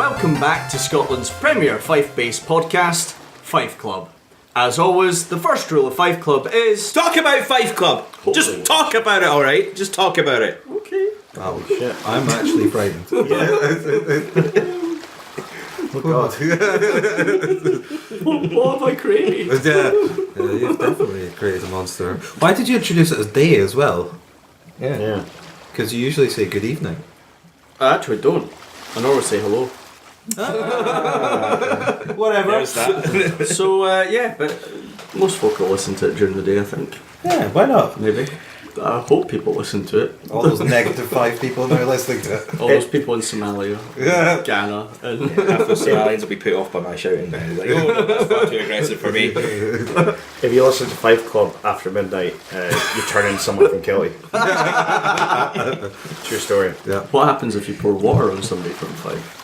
welcome back to Scotland's premier Fife-based podcast, Fife Club. As always, the first rule of Fife Club is... Talk about Fife Club! Just talk about it, alright? Just talk about it. Okay. Oh shit, I'm actually frightened. Oh god. What have I created? Yeah, you've definitely created a monster. Why did you introduce it as day as well? Yeah. Because you usually say good evening. I actually don't. I normally say hello. Whatever. There's that. So, but most folk will listen to it during the day, I think. Yeah, why not? Maybe. I hope people listen to it. All those negative 5 people now listening to it. All those people in Somalia, Yeah. Ghana, and... Half the Somalians will be put off by my shouting. Like, oh, no, that's far too aggressive for me. If you listen to Fife Club after midnight, you turn into someone from Kelly. True story. Yeah. What happens if you pour water on somebody from Fife?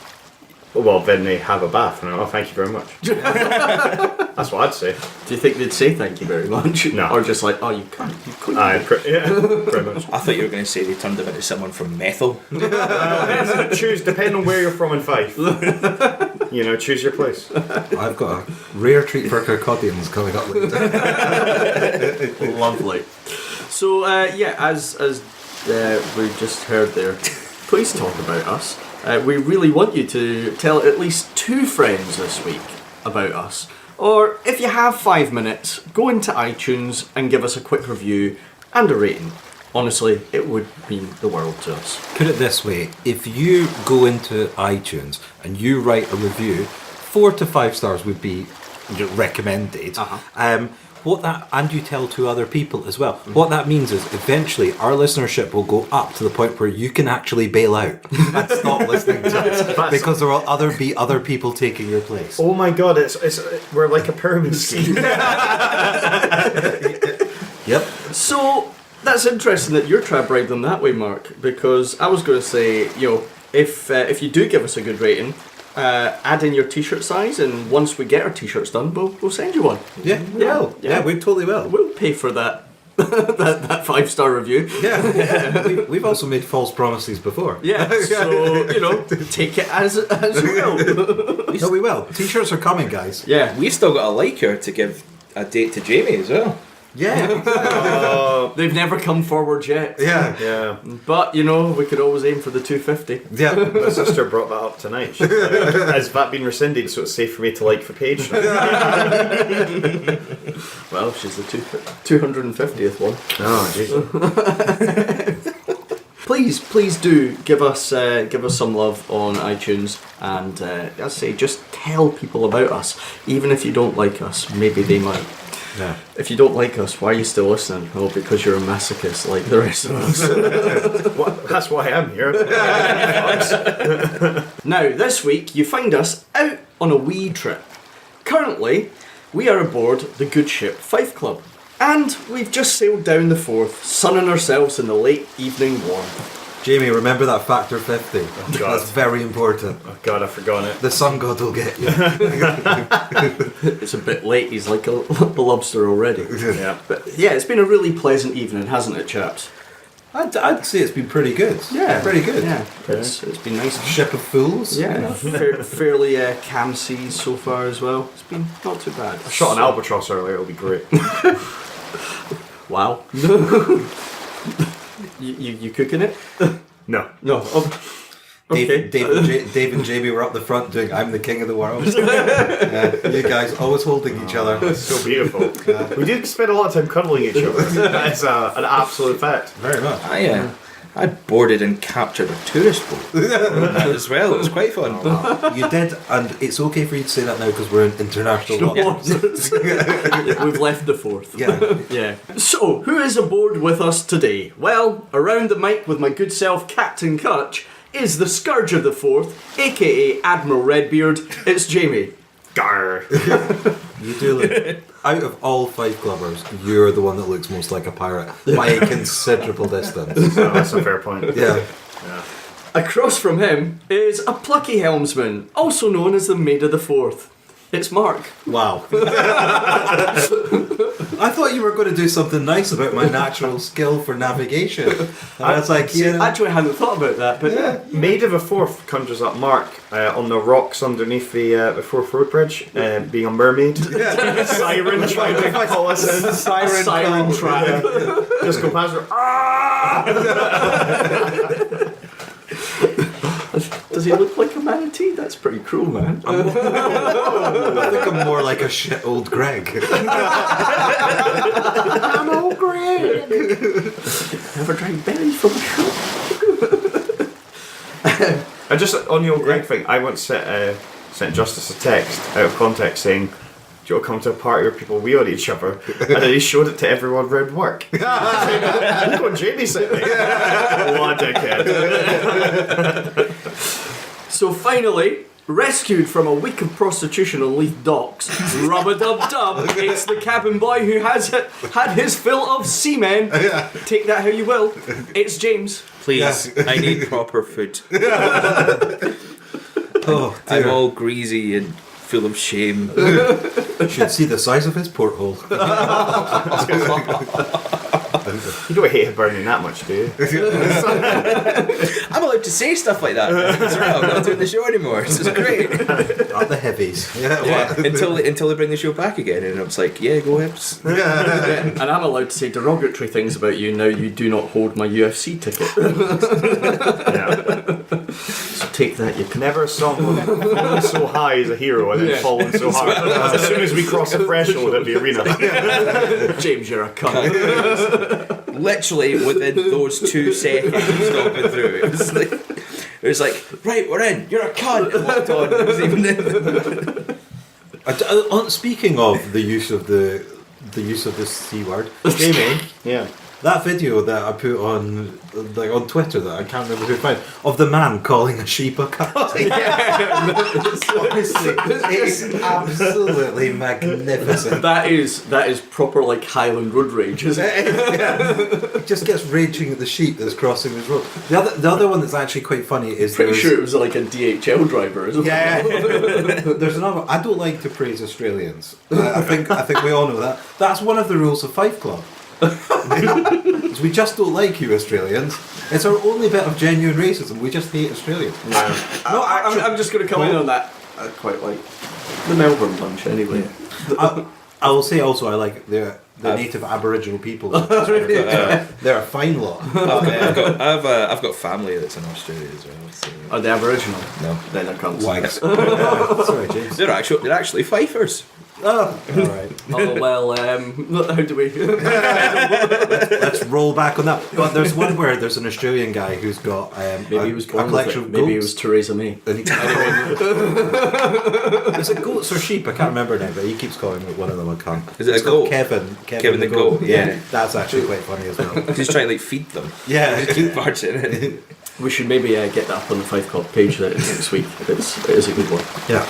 Well, then they have a bath, and oh, thank you very much. That's what I'd say. Do you think they'd say thank you very much? No. Or just like, oh, you can't, you couldn't. Pretty much. I thought you were going to say they turned them into someone from Methil. Choose, depending on where you're from in Fife. You know, choose your place. I've got a rare treat for Kirkcaldians coming up later. Lovely. So, as we just heard there, please talk about us. We really want you to tell at least 2 friends this week about us. Or, if you have 5 minutes, go into iTunes and give us a quick review and a rating. Honestly, it would mean the world to us. Put it this way, if you go into iTunes and you write a review, 4 to 5 stars would be recommended. And you tell 2 other people as well. What that means is eventually our listenership will go up to the point where you can actually bail out and stop listening to us because there will be other people taking your place. Oh my god, we're like a pyramid scheme. Yep. So, that's interesting that you're trying to bribe them that way, Mark, because I was going to say, if you do give us a good rating, add in your t-shirt size, and once we get our t-shirts done, we'll send you one. Yeah, we totally will. We'll pay for that that 5-star review. Yeah, we've also made false promises before. Yeah, so take it as you will. No, we will. T-shirts are coming, guys. Yeah, We've still got a liker to give a date to Jamie as well. Yeah. they've never come forward yet. Yeah. But we could always aim for the 250. Yeah. My sister brought that up tonight. She's like, has that been rescinded so it's safe for me to like the page? Well, she's the 250th one. Oh, Jesus. Please do give us some love on iTunes, and as I say, just tell people about us, even if you don't like us. Maybe they might. Yeah. If you don't like us, why are you still listening? Well, because you're a masochist like the rest of us. That's why I'm here. Now, this week, you find us out on a wee trip. Currently, we are aboard the good ship Fife Club, and we've just sailed down the Forth, sunning ourselves in the late evening warmth. Jamie, remember that factor 50. God. That's very important. Oh god, I've forgotten it. The sun god will get you. It's a bit late, he's like a lobster already. Yeah. But yeah, it's been a really pleasant evening, hasn't it, chaps? I'd say it's been pretty good. Yeah. Pretty good. Yeah, it's been nice. Ship of fools. Yeah, fairly calm seas so far as well. It's been not too bad. I shot an albatross earlier, it'll be great. Wow. You cooking it? No. No. Oh, okay. Dave and Jamie were up the front doing I'm the king of the world. You guys always holding each other. It's so beautiful. We did spend a lot of time cuddling each other. That's an absolute fact. Very much. I boarded and captured a tourist boat as well. It was quite fun. You did, and it's okay for you to say that now because we're in international waters. We've left the Forth. Yeah. Yeah. So, who is aboard with us today? Well, around the mic with my good self, Captain Cutch, is the Scourge of the Forth, aka Admiral Redbeard. It's Jamie. Garr. You do look, out of all 5 clubbers, you're the one that looks most like a pirate by a considerable distance. No, that's a fair point. Yeah. Across from him is a plucky helmsman, also known as the Maid of the Forth. It's Mark. Wow. I thought you were going to do something nice about my natural skill for navigation. And I was like, yeah. Actually, I hadn't thought about that, but Maid of the Fourth conjures up Mark on the rocks underneath the Forth Road Bridge, being a mermaid. Siren trying to call us in. siren trap. Just go past her. Does he look like a manatee? That's pretty cruel, man. I think I'm more like a shit old Greg. I'm old Greg. Never drank berries from a shop. I just on the old Greg thing. I once sent Justice a text out of context saying, "Do you want to come to a party where people wheel at each other?" And then he showed it to everyone around work. Look what Jamie sent me. What a dickhead. So finally, rescued from a week of prostitution on Leith Docks, Rub-a-dub-dub, it's the cabin boy who has had his fill of seamen. Take that how you will. It's James. Please, I need proper food. Oh, I'm dear. all greasy and full of shame. You should see the size of his porthole. You don't hate burning that much, do you? I'm allowed to say stuff like that. It's right, I'm not doing the show anymore. This is great. Not the heavies. Yeah, until they bring the show back again, and I was like, yeah, go Hips. And I'm allowed to say derogatory things about you now you do not hold my UFC ticket. So take that, you can. Never saw someone falling so high as a hero and then falling so hard. As soon as we cross the threshold at the arena. James, you're a cunt. Literally within those 2 seconds of stopping through, it was like, right, we're in. You're a cunt. And walked on. It was even. Speaking of the use of the C word, Jamie, yeah. that video that I put on Twitter that I can't remember who found of the man calling a sheep a cunt. Honestly, it's absolutely magnificent. That is proper like Highland road rage, isn't it? He just gets raging at the sheep that's crossing his road. The other one that's actually quite funny is Pretty sure it was like a DHL driver, isn't it? Yeah. There's another one. I don't like to praise Australians. I think we all know that. That's one of the rules of Fife Club. We just don't like you Australians. It's our only bit of genuine racism. We just hate Australians. No, I'm just going to come in on that. I quite like the Melbourne bunch anyway. I will say also I like the native Aboriginal people. They're a fine lot. I've got family that's in Australia as well. So. Are they Aboriginal? No, Then I can't. Wags. Sorry, James. They're actually Fifers. Oh, alright. Oh well, how do we? Let's roll back on that. But there's one where there's an Australian guy who's got Maybe he was a born collection with of it. Maybe he goats. was Theresa May. And is it goats or sheep? I can't remember now, but he keeps calling one of them a cunt. Is it It's a called goat? Kevin the goat, yeah. That's actually quite funny as well. He's trying to like feed them. Yeah. Keep barging in. We should maybe get that up on the Fife Club page next week. It is a good one. Yeah.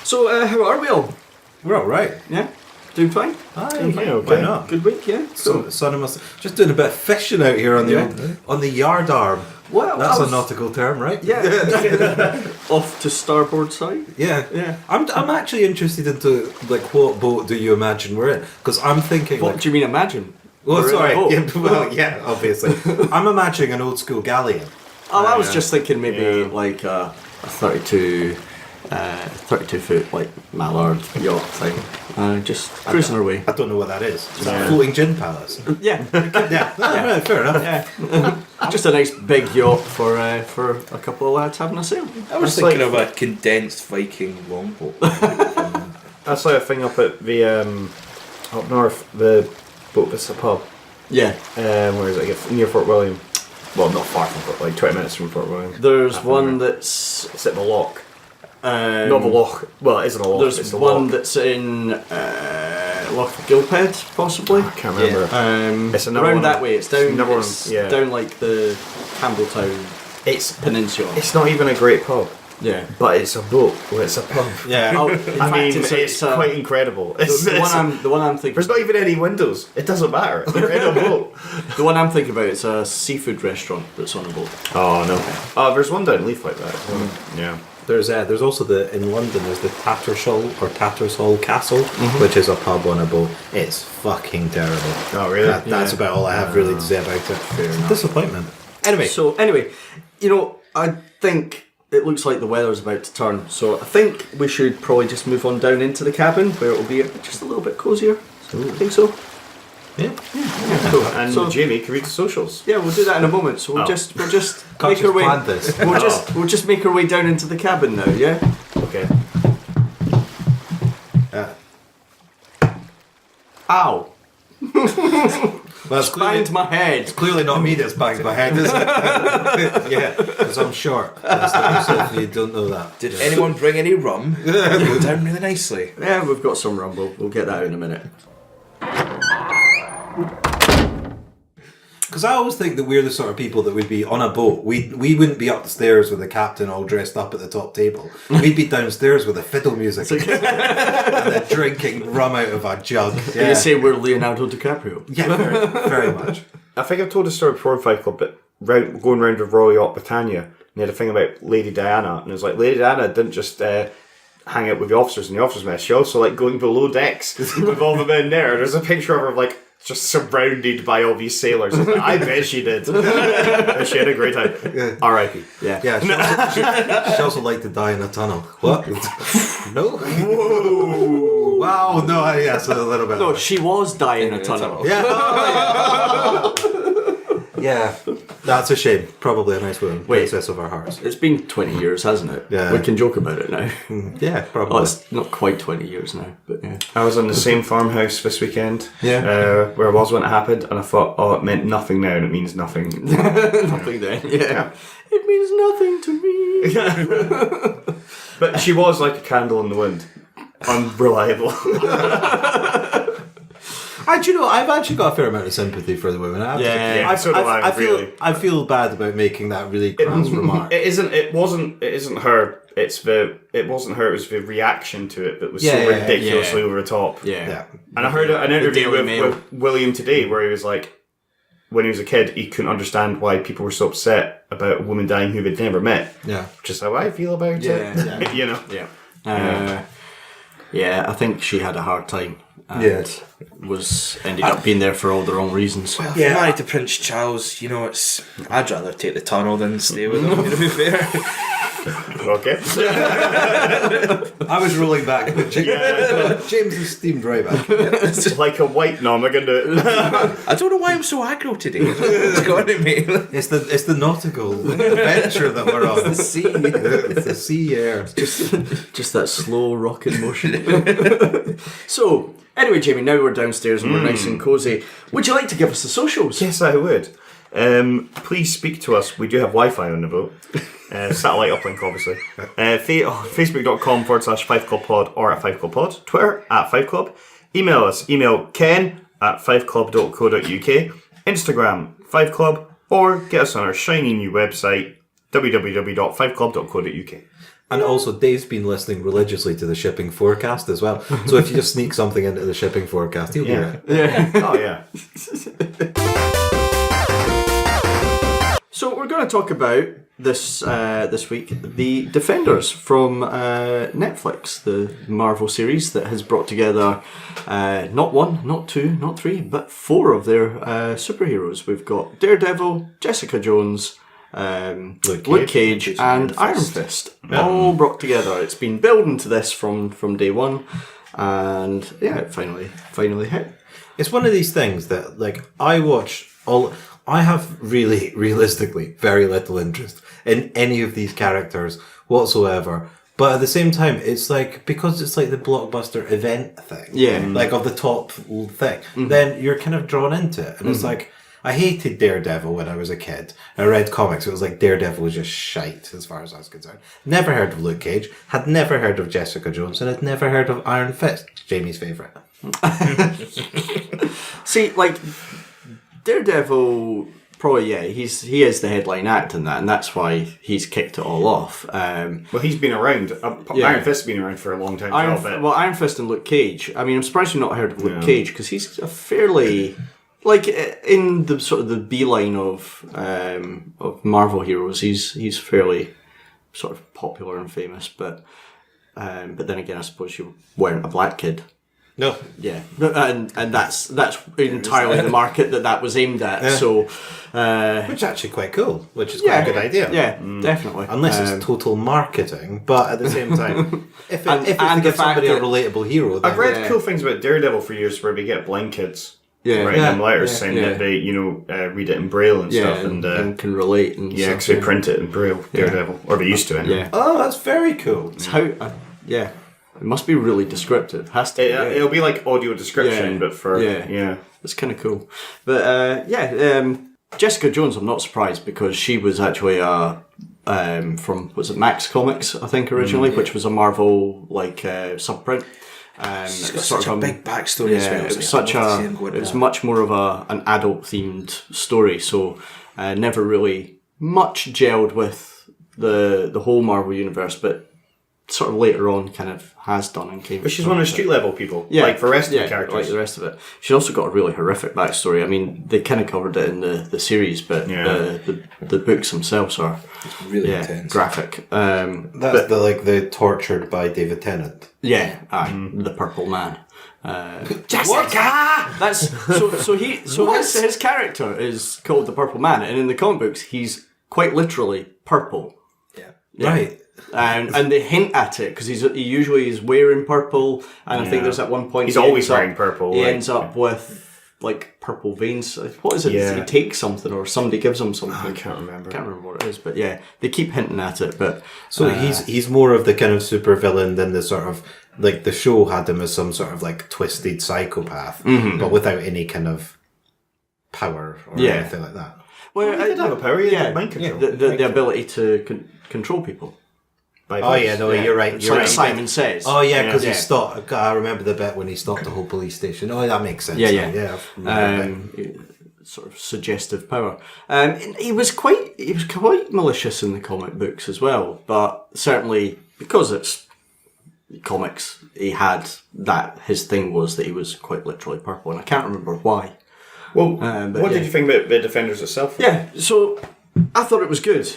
So how are we all? We're alright. Yeah, doing fine. Why not? Good week, yeah. So, son of us, just doing a bit of fishing out here on the yard arm. Well, That's a nautical term, right? Yeah. Off to starboard side. Yeah. Yeah. I'm actually interested into like what boat do you imagine we're in? Because I'm thinking. What do you mean? Imagine? Oh, We're in sorry. a boat. Yeah, well, yeah, obviously. I'm imagining an old school galleon. Oh, I was just thinking maybe like a 32 foot like mallard yacht thing. Just cruising our way. I don't know what that is. Is that a floating gin palace? Yeah. Yeah. Right, fair enough. Yeah. Just a nice big yacht for a couple of lads having a sail. I was thinking of a condensed Viking longboat. That's like a thing up at the up north, the boat Vista pub. Yeah. Where is it? Near Fort William. Well, not far from Fort, like 20 minutes from Fort William. There's one that's It's at the loch. Not the loch. Well, it isn't a loch. There's it's the one loch. that's in Loch Gilphead, possibly. I can't remember. It's another around one. that way. It's down. Another one, It's yeah. down like the Campbelltown It's Peninsula. It's not even a great pub. Yeah. but it's a boat. Well, it's a pub. Yeah. Oh, I mean, it's it's quite incredible. It's, the one I'm thinking. there's not even any windows. It doesn't matter. They're in a boat. The one I'm thinking about is a seafood restaurant that's on a boat. Oh no. Oh, there's one down Leaf like that. Yeah. There's also in London there's the Tattersall Castle, which is a pub on a boat. It's fucking terrible. Oh really? That's about all I have really to say about it. Fair enough. Disappointment. Anyway, So anyway, I think it looks like the weather's about to turn. So I think we should probably just move on down into the cabin where it'll be just a little bit cozier. I think so. yeah. Cool. And So- Jamie can read the socials. Yeah, we'll do that in a moment. So we'll Oh. just Can't make just our way. plan this. We'll just make our way down into the cabin now. Yeah. Okay. Ow! Well, it's clearly, Banged my head. clearly not me that's banged my head, is it? Yeah, because I'm short. So if you don't know that. Did anyone bring any rum? Go down really nicely. Yeah, we've got some rumble. We'll get that out in a minute. Because I always think that we're the sort of people that would be on a boat. We wouldn't be upstairs with the captain all dressed up at the top table. We'd be downstairs with the fiddle music and then drinking rum out of a jug. You say we're Leonardo DiCaprio. Yeah, very, very much. I think I've told a story before in Fight Club, but going round with Royal Yacht Britannia, and they had a thing about Lady Diana, and it was like Lady Diana didn't just hang out with the officers in the officers' mess. She also like going below decks with all the men there. There's a picture of her like just surrounded by all these sailors. I bet she did. She had a great time. R.I.P. Yeah. Yeah, she also liked to die in a tunnel. What? No? Whoa. Wow, no, yes, a little bit. No, she was dying in a tunnel. Yeah. Yeah, that's a shame. Probably a nice woman. Wait. Princess of our hearts. It's been 20 years, hasn't it? Yeah. We can joke about it now. Yeah, Oh, probably. it's not quite 20 years now, but yeah. I was in the same farmhouse this weekend. Yeah. Where I was when it happened, and I thought, oh, it meant nothing now, and it means nothing. Nothing then. Yeah. It means nothing to me. But she was like a candle in the wind. Unreliable. Do you know, I've actually got a fair amount of sympathy for the women. I have to- Yeah, so do I, really. I feel bad about making that really crass remark. It isn't her. It wasn't her. It was the reaction to it that was Yeah, so yeah, ridiculously yeah. over the top. Yeah. And I heard an interview Daily with Mail. William today where he was like, when he was a kid, he couldn't understand why people were so upset about a woman dying who they'd never met. Yeah. Which is how I feel about Yeah. it. You know. Yeah. Yeah, I think she had a hard time. And Yes. ended up being there for all the wrong reasons. If you're married to Prince Charles, I'd rather take the tunnel than stay with him, to be fair. Okay. I was rolling back, but James has steamed right back. It's like a white nom. I'm gonna do it. I don't know why I'm so aggro today. What's going on, mate? It's the nautical adventure that we're on. Sea. It's the sea air. Just that slow rocking motion. So, anyway, Jamie, now we're downstairs and we're nice and cosy. Would you like to give us the socials? Yes, I would. Please speak to us. We do have Wi-Fi on the boat. Satellite uplink, obviously. Facebook.com/Fife Club Pod or at Fife Club Pod. Twitter @Fife Club. Email us. Email ken@fifeclub.co.uk. Instagram Fife Club, or get us on our shiny new website www.fifeclub.co.uk. And also, Dave's been listening religiously to the shipping forecast as well. So if you just sneak something into the shipping forecast, he'll hear it. Yeah. Oh yeah. So we're going to talk about this week the Defenders from Netflix, the Marvel series that has brought together not one, not two, not three, but four of their superheroes. We've got Daredevil, Jessica Jones, Luke Cage and Iron Fist, all brought together. It's been building to this from day one, and yeah, it finally hit. It's one of these things that, like, I have really, realistically, very little interest in any of these characters whatsoever. But at the same time, it's like, because it's like the blockbuster event thing, like of the top thing, then you're kind of drawn into it. And it's like, I hated Daredevil when I was a kid. I read comics, it was like Daredevil was just shite as far as I was concerned. Never heard of Luke Cage, had never heard of Jessica Jones, and had never heard of Iron Fist, Jamie's favourite. See, like, Daredevil probably he is the headline act in that, and that's why he's kicked it all off. Well, he's been around. Iron Fist's been around for a long time. Iron Fist and Luke Cage. I mean, I'm surprised you've not heard of Luke Cage, because he's a fairly, like, in the sort of the beeline of Marvel heroes. He's fairly sort of popular and famous, but then again, I suppose you weren't a black kid. No. Yeah, and that's entirely the market that was aimed at. Yeah. So, which is actually quite cool. Which is quite a good idea. Yeah, definitely. Unless it's total marketing, but at the same time, if it's to give somebody a relatable hero, then I've read cool things about Daredevil for years, where we get blind kids. Yeah, writing them letters saying that they, read it in Braille and stuff, and can relate. And because they print it in Braille. Daredevil, or they used to. Anyway. Yeah. Oh, that's very cool. It's how. It must be really descriptive. Has to. It'll be like audio description, but for it's kind of cool. But Jessica Jones, I'm not surprised, because she was actually from, was it Max Comics, I think, originally, which was a Marvel subprint. She's got such a big backstory as well. It was much more of an adult themed story, so never really much gelled with the whole Marvel universe, but sort of later on kind of has done and came. But she's one of the street level people, like the rest of the characters. Like the rest of it. She's also got a really horrific backstory. I mean, they kind of covered it in the series, but the books themselves are really intense, graphic. That's the tortured by David Tennant. Yeah, the Purple Man. Jessica. That's so his character is called the Purple Man, and in the comic books he's quite literally purple. Yeah. Right. And they hint at it because he usually is wearing purple, and I think there's at one point he's always wearing purple. He ends up with purple veins. What is it? Yeah. He takes something, or somebody gives him something. I can't remember. What it is, but they keep hinting at it. But so he's more of the kind of super villain than the sort of the show had him as some sort of twisted psychopath, but without any kind of power or anything like that. Well, he did have a power. He had mind control. The ability to control people. You're right. It's like Simon Says. Oh yeah, because he stopped. I remember the bit when he stopped the whole police station. Oh, that makes sense. Sort of suggestive power. He was quite malicious in the comic books as well, but certainly because it's comics, he had that. His thing was that he was quite literally purple, and I can't remember why. Well, what did you think about the Defenders itself? Yeah, so I thought it was good.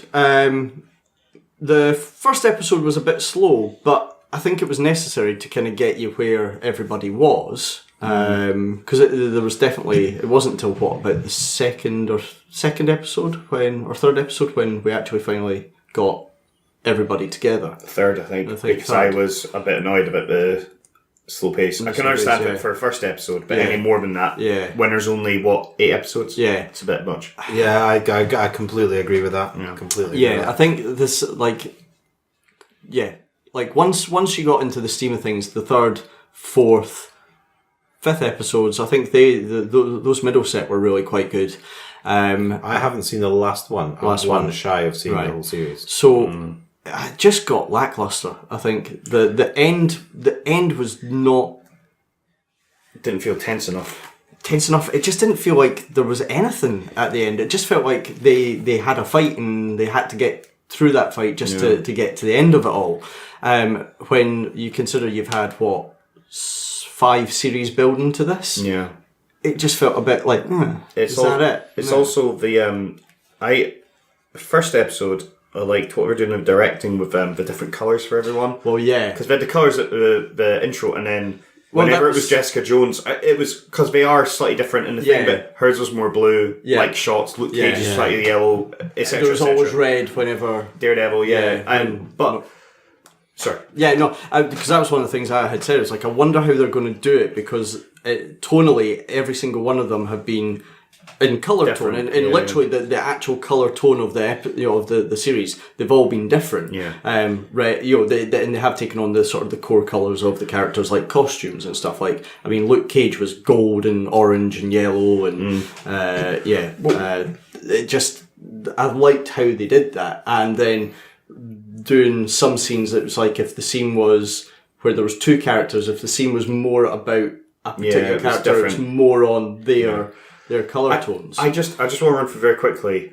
The first episode was a bit slow, but I think it was necessary to kind of get you where everybody was. Because there was definitely, it wasn't until about the second episode or third episode when we actually finally got everybody together. Third, I think because I was a bit annoyed about the slow pace. I can understand it for a first episode, but any more than that, when there's only 8 episodes, it's a bit much. Yeah, I completely agree with that. Yeah, completely. Yeah, I think this once you got into the steam of things, the third, fourth, fifth episodes, I think those middle set were really quite good. I haven't seen the last one. I'm one shy of seeing the whole series. So. I just got lackluster. I think the end was not. Didn't feel tense enough. It just didn't feel like there was anything at the end. It just felt like they had a fight and they had to get through that fight just to get to the end of it all. When you consider you've had 5 series building to this, it just felt a bit like is that it? It's also the first episode. I liked what we're doing with directing with the different colours for everyone. Well, yeah. Because we had the colours at the intro, and then whenever it was Jessica Jones, it was because they are slightly different in the thing, but hers was more blue, like shots, Luke Cage is slightly yellow, etc. There was always red whenever... Daredevil, sorry. Yeah, no, because that was one of the things I had said. It was like, I wonder how they're going to do it, because tonally, every single one of them have been... in colour tone, and literally the actual colour tone of the series, they've all been different. Red, and they have taken on the sort of the core colours of the characters, like costumes and stuff. Like, I mean, Luke Cage was gold and orange and yellow, and it just, I liked how they did that. And then doing some scenes, it was like if the scene was where there was 2 characters, if the scene was more about a particular character, it's more on their their colour tones. I just want to run through very quickly,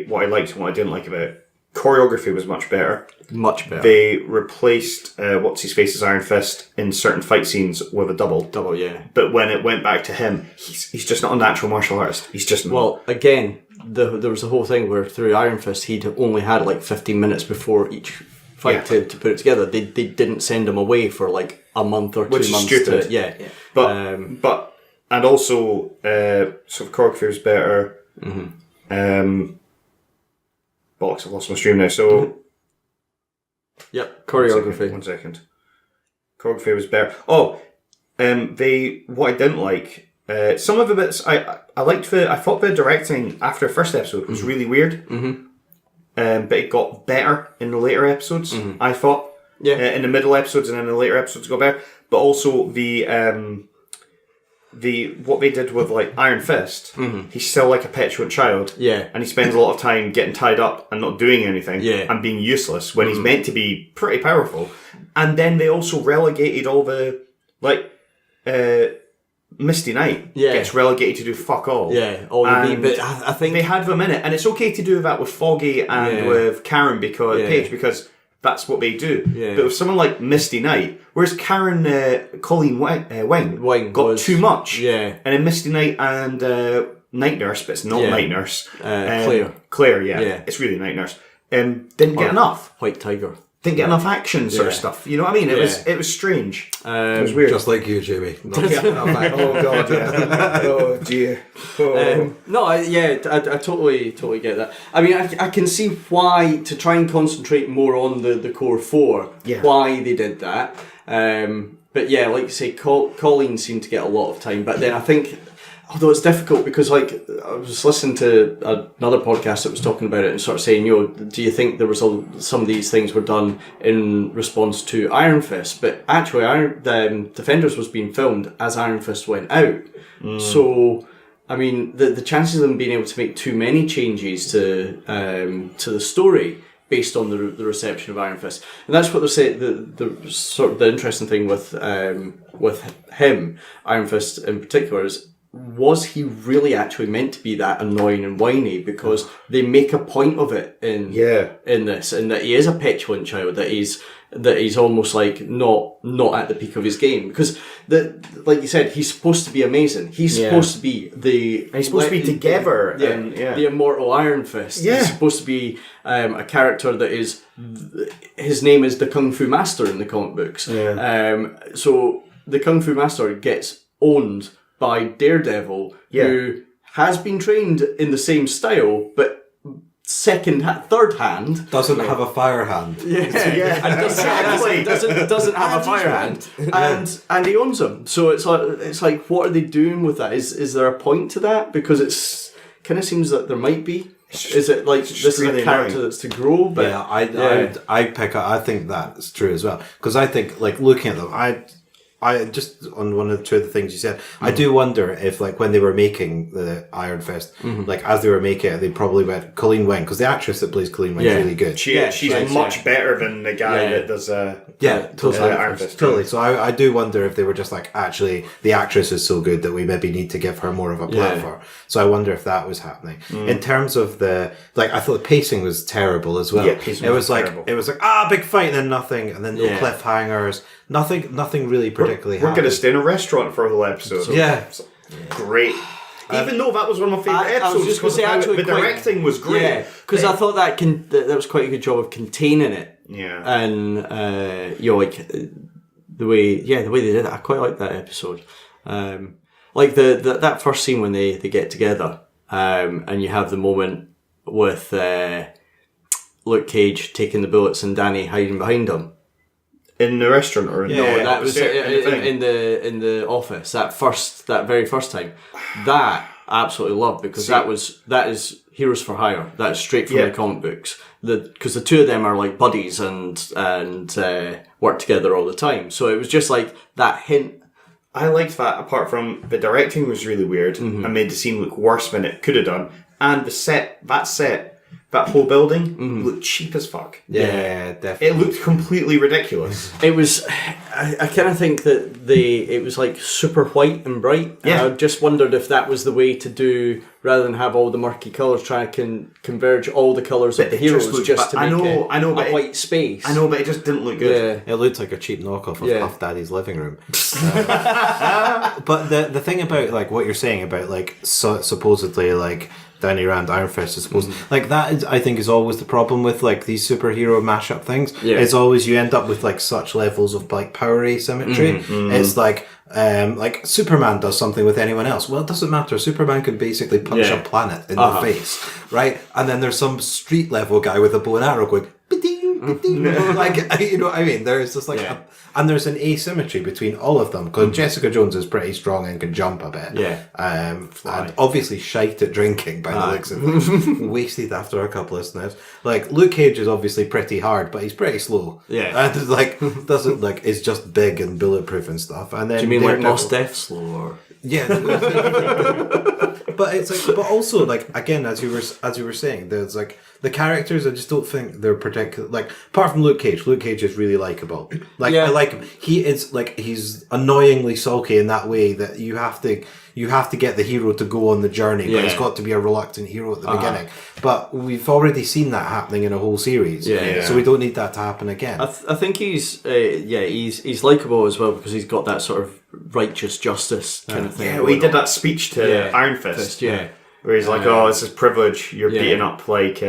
what I liked and what I didn't like about it. Choreography was much better. Much better. They replaced what's his face's Iron Fist in certain fight scenes with a double. Double, yeah. But when it went back to him, he's just not a natural martial artist. He's just not. Well, again, there was the whole thing where through Iron Fist he'd only had like 15 minutes before each fight to put it together. They didn't send him away for like a month or 2 Which is months. stupid. But and also sort of choreography was better. Bollocks, I've lost my stream now. So yep, choreography. 1 second. Choreography was better. Oh, what I didn't like. Some of the bits I liked. I thought the directing after the first episode was really weird. But it got better in the later episodes. I thought. In the middle episodes and in the later episodes it got better. But also what they did with like Iron Fist, he's still like a petulant child. Yeah. And he spends a lot of time getting tied up and not doing anything. Yeah. And being useless when he's meant to be pretty powerful. And then they also relegated all the Misty Knight gets relegated to do fuck all. Yeah, all the but I think they had them in it, and it's okay to do that with Foggy and with Karen Page because that's what they do. Yeah. But with someone like Misty Knight, whereas Colleen Wing got too much. Yeah. And then Misty Knight and Night Nurse, but it's not Night Nurse. Claire, yeah. It's really Night Nurse. Didn't get enough. White Tiger. Didn't get enough action sort of stuff. You know what I mean? It was strange. It was weird. Just like you, Jamie. Oh god, yeah. Oh dear. Oh. I totally get that. I mean, I can see why, to try and concentrate more on the core four, why they did that. But yeah, like you say, Colleen seemed to get a lot of time. But then I think, although it's difficult because like I was listening to another podcast that was talking about it and sort of saying, do you think there was some of these things were done in response to Iron Fist? But actually, Defenders was being filmed as Iron Fist went out. So, I mean, the chances of them being able to make too many changes to the story based on the reception of Iron Fist, and that's what they say. The sort of the interesting thing with him, Iron Fist in particular, is, was he really actually meant to be that annoying and whiny? Because they make a point of it in this, and that he is a petulant child, that he's almost like not at the peak of his game. Because like you said, he's supposed to be amazing. He's supposed to be he's supposed to be together. The immortal Iron Fist. Yeah. He's supposed to be a character that is. His name is the Kung Fu Master in the comic books. So the Kung Fu Master gets owned by Daredevil, who has been trained in the same style, but third hand doesn't have a fire hand. And doesn't have a fire hand, and he owns him. So it's like, what are they doing with that? Is there a point to that? Because it's kind of seems that there might be. Is it like this is a character that's to grow? But I think that's true as well, because I think, like, looking at them, I just, on one of the two of the things you said, I do wonder if, like, when they were making the Iron Fist, like, as they were making it, they probably went Colleen Wing, because the actress that plays Colleen Wing is really good. She's much better than the guy that does totally. Iron Fist. Totally. So I do wonder if they were just like, actually, the actress is so good that we maybe need to give her more of a platform. So I wonder if that was happening. In terms of I thought the pacing was terrible as well. It was like, big fight, and then nothing, and then no cliffhangers. Nothing really particularly happened. We're going to stay in a restaurant for a whole episode. Great. Even though that was one of my favourite episodes, because the directing was great. Yeah, because I thought that was quite a good job of containing it. Yeah. And like the way they did it, I quite liked that episode. Like that first scene when they get together, and you have the moment with Luke Cage taking the bullets and Danny hiding behind him. In the restaurant, or that was in the office. That very first time, that I absolutely loved, because that is Heroes for Hire. That's straight from the comic books. Because the two of them are like buddies and work together all the time. So it was just like that hint. I liked that. Apart from the directing was really weird and made the scene look worse than it could have done, and that set that whole building looked cheap as fuck. Yeah, definitely. It looked completely ridiculous. It was. I kind of think that it was like super white and bright. Yeah. And I just wondered if that was the way to do, rather than have all the murky colours, try and converge all the colours of But the it just heroes looked- just to but I make know- it I know, a but it- white space. I know, but it just didn't look good. Yeah. It looked like a cheap knockoff of Yeah. Puff Daddy's living room. But the thing about like what you're saying about like supposedly like Danny Rand Iron Fist is supposed like that is, I think, is always the problem with like these superhero mashup things. Yeah. It's always you end up with like such levels of like power asymmetry. It's like Superman does something with anyone else. Well, it doesn't matter. Superman can basically punch Yeah. a planet in the face, right? And then there's some street level guy with a bow and arrow going ba-ding, ba-ding. Like, you know what I mean? There's just like and there's an asymmetry between all of them because Jessica Jones is pretty strong and can jump a bit. Yeah. And obviously shite at drinking by the looks of it. Wasted after a couple of sniffs. Like Luke Cage is obviously pretty hard, but he's pretty slow. Yeah. And like doesn't like is just big and bulletproof and stuff. And then Do you mean like Daredevil- Mos Def slow or? yeah, but it's like, but also like again, as you were saying, there's like the characters. I just don't think they're particular. Like apart from Luke Cage is really likable. Like Yeah. I like him. He is like he's annoyingly sulky in that way that you have to get the hero to go on the journey, but he's got to be a reluctant hero at the beginning. But we've already seen that happening in a whole series, Yeah. so we don't need that to happen again. I think he's he's likable as well because he's got that sort of righteous justice kind of thing. Yeah, well, he did that speech to Iron Fist. Yeah. Where he's like, "Oh, this is privilege. You're beating up like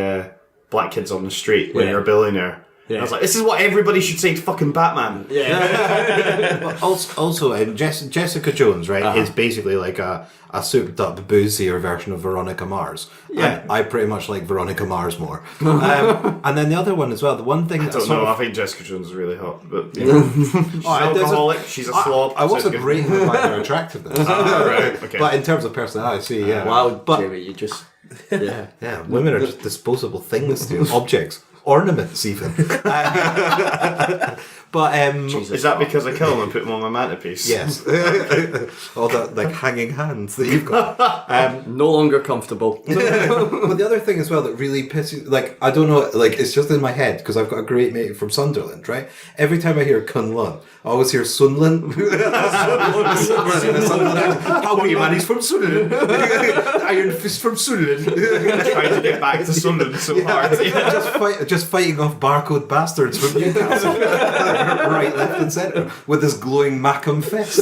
black kids on the street when Yeah. you're a billionaire." Yeah. I was like, "This is what everybody should say to fucking Batman." Yeah. But also Jessica Jones, right, is basically like a souped up, boozier version of Veronica Mars. Yeah. And I pretty much like Veronica Mars more. And then the other one as well, the one thing I that don't sort know. of- I think Jessica Jones is really hot, but she's an alcoholic. She's a slob. I so wasn't it's good. rating them by their attractiveness. Right, okay. But in terms of personality, yeah. Wow, But Jamie, you just yeah, women are just disposable things, objects, ornaments, even. But Is that because I kill him and put him on my mantelpiece? yes, all that like hanging hands that you've got. no longer comfortable. But the other thing as well that really pisses, like, I don't know, like, it's just in my head because I've got a great mate from Sunderland, right? Every time I hear Kunlun, I always hear Sunlun. How are you, man? He's from Sunderland. Iron Fist from Sunderland. Trying to get back to Sunderland so hard. just fighting off barcode bastards from Newcastle. Right, left and centre with this glowing Macam fist.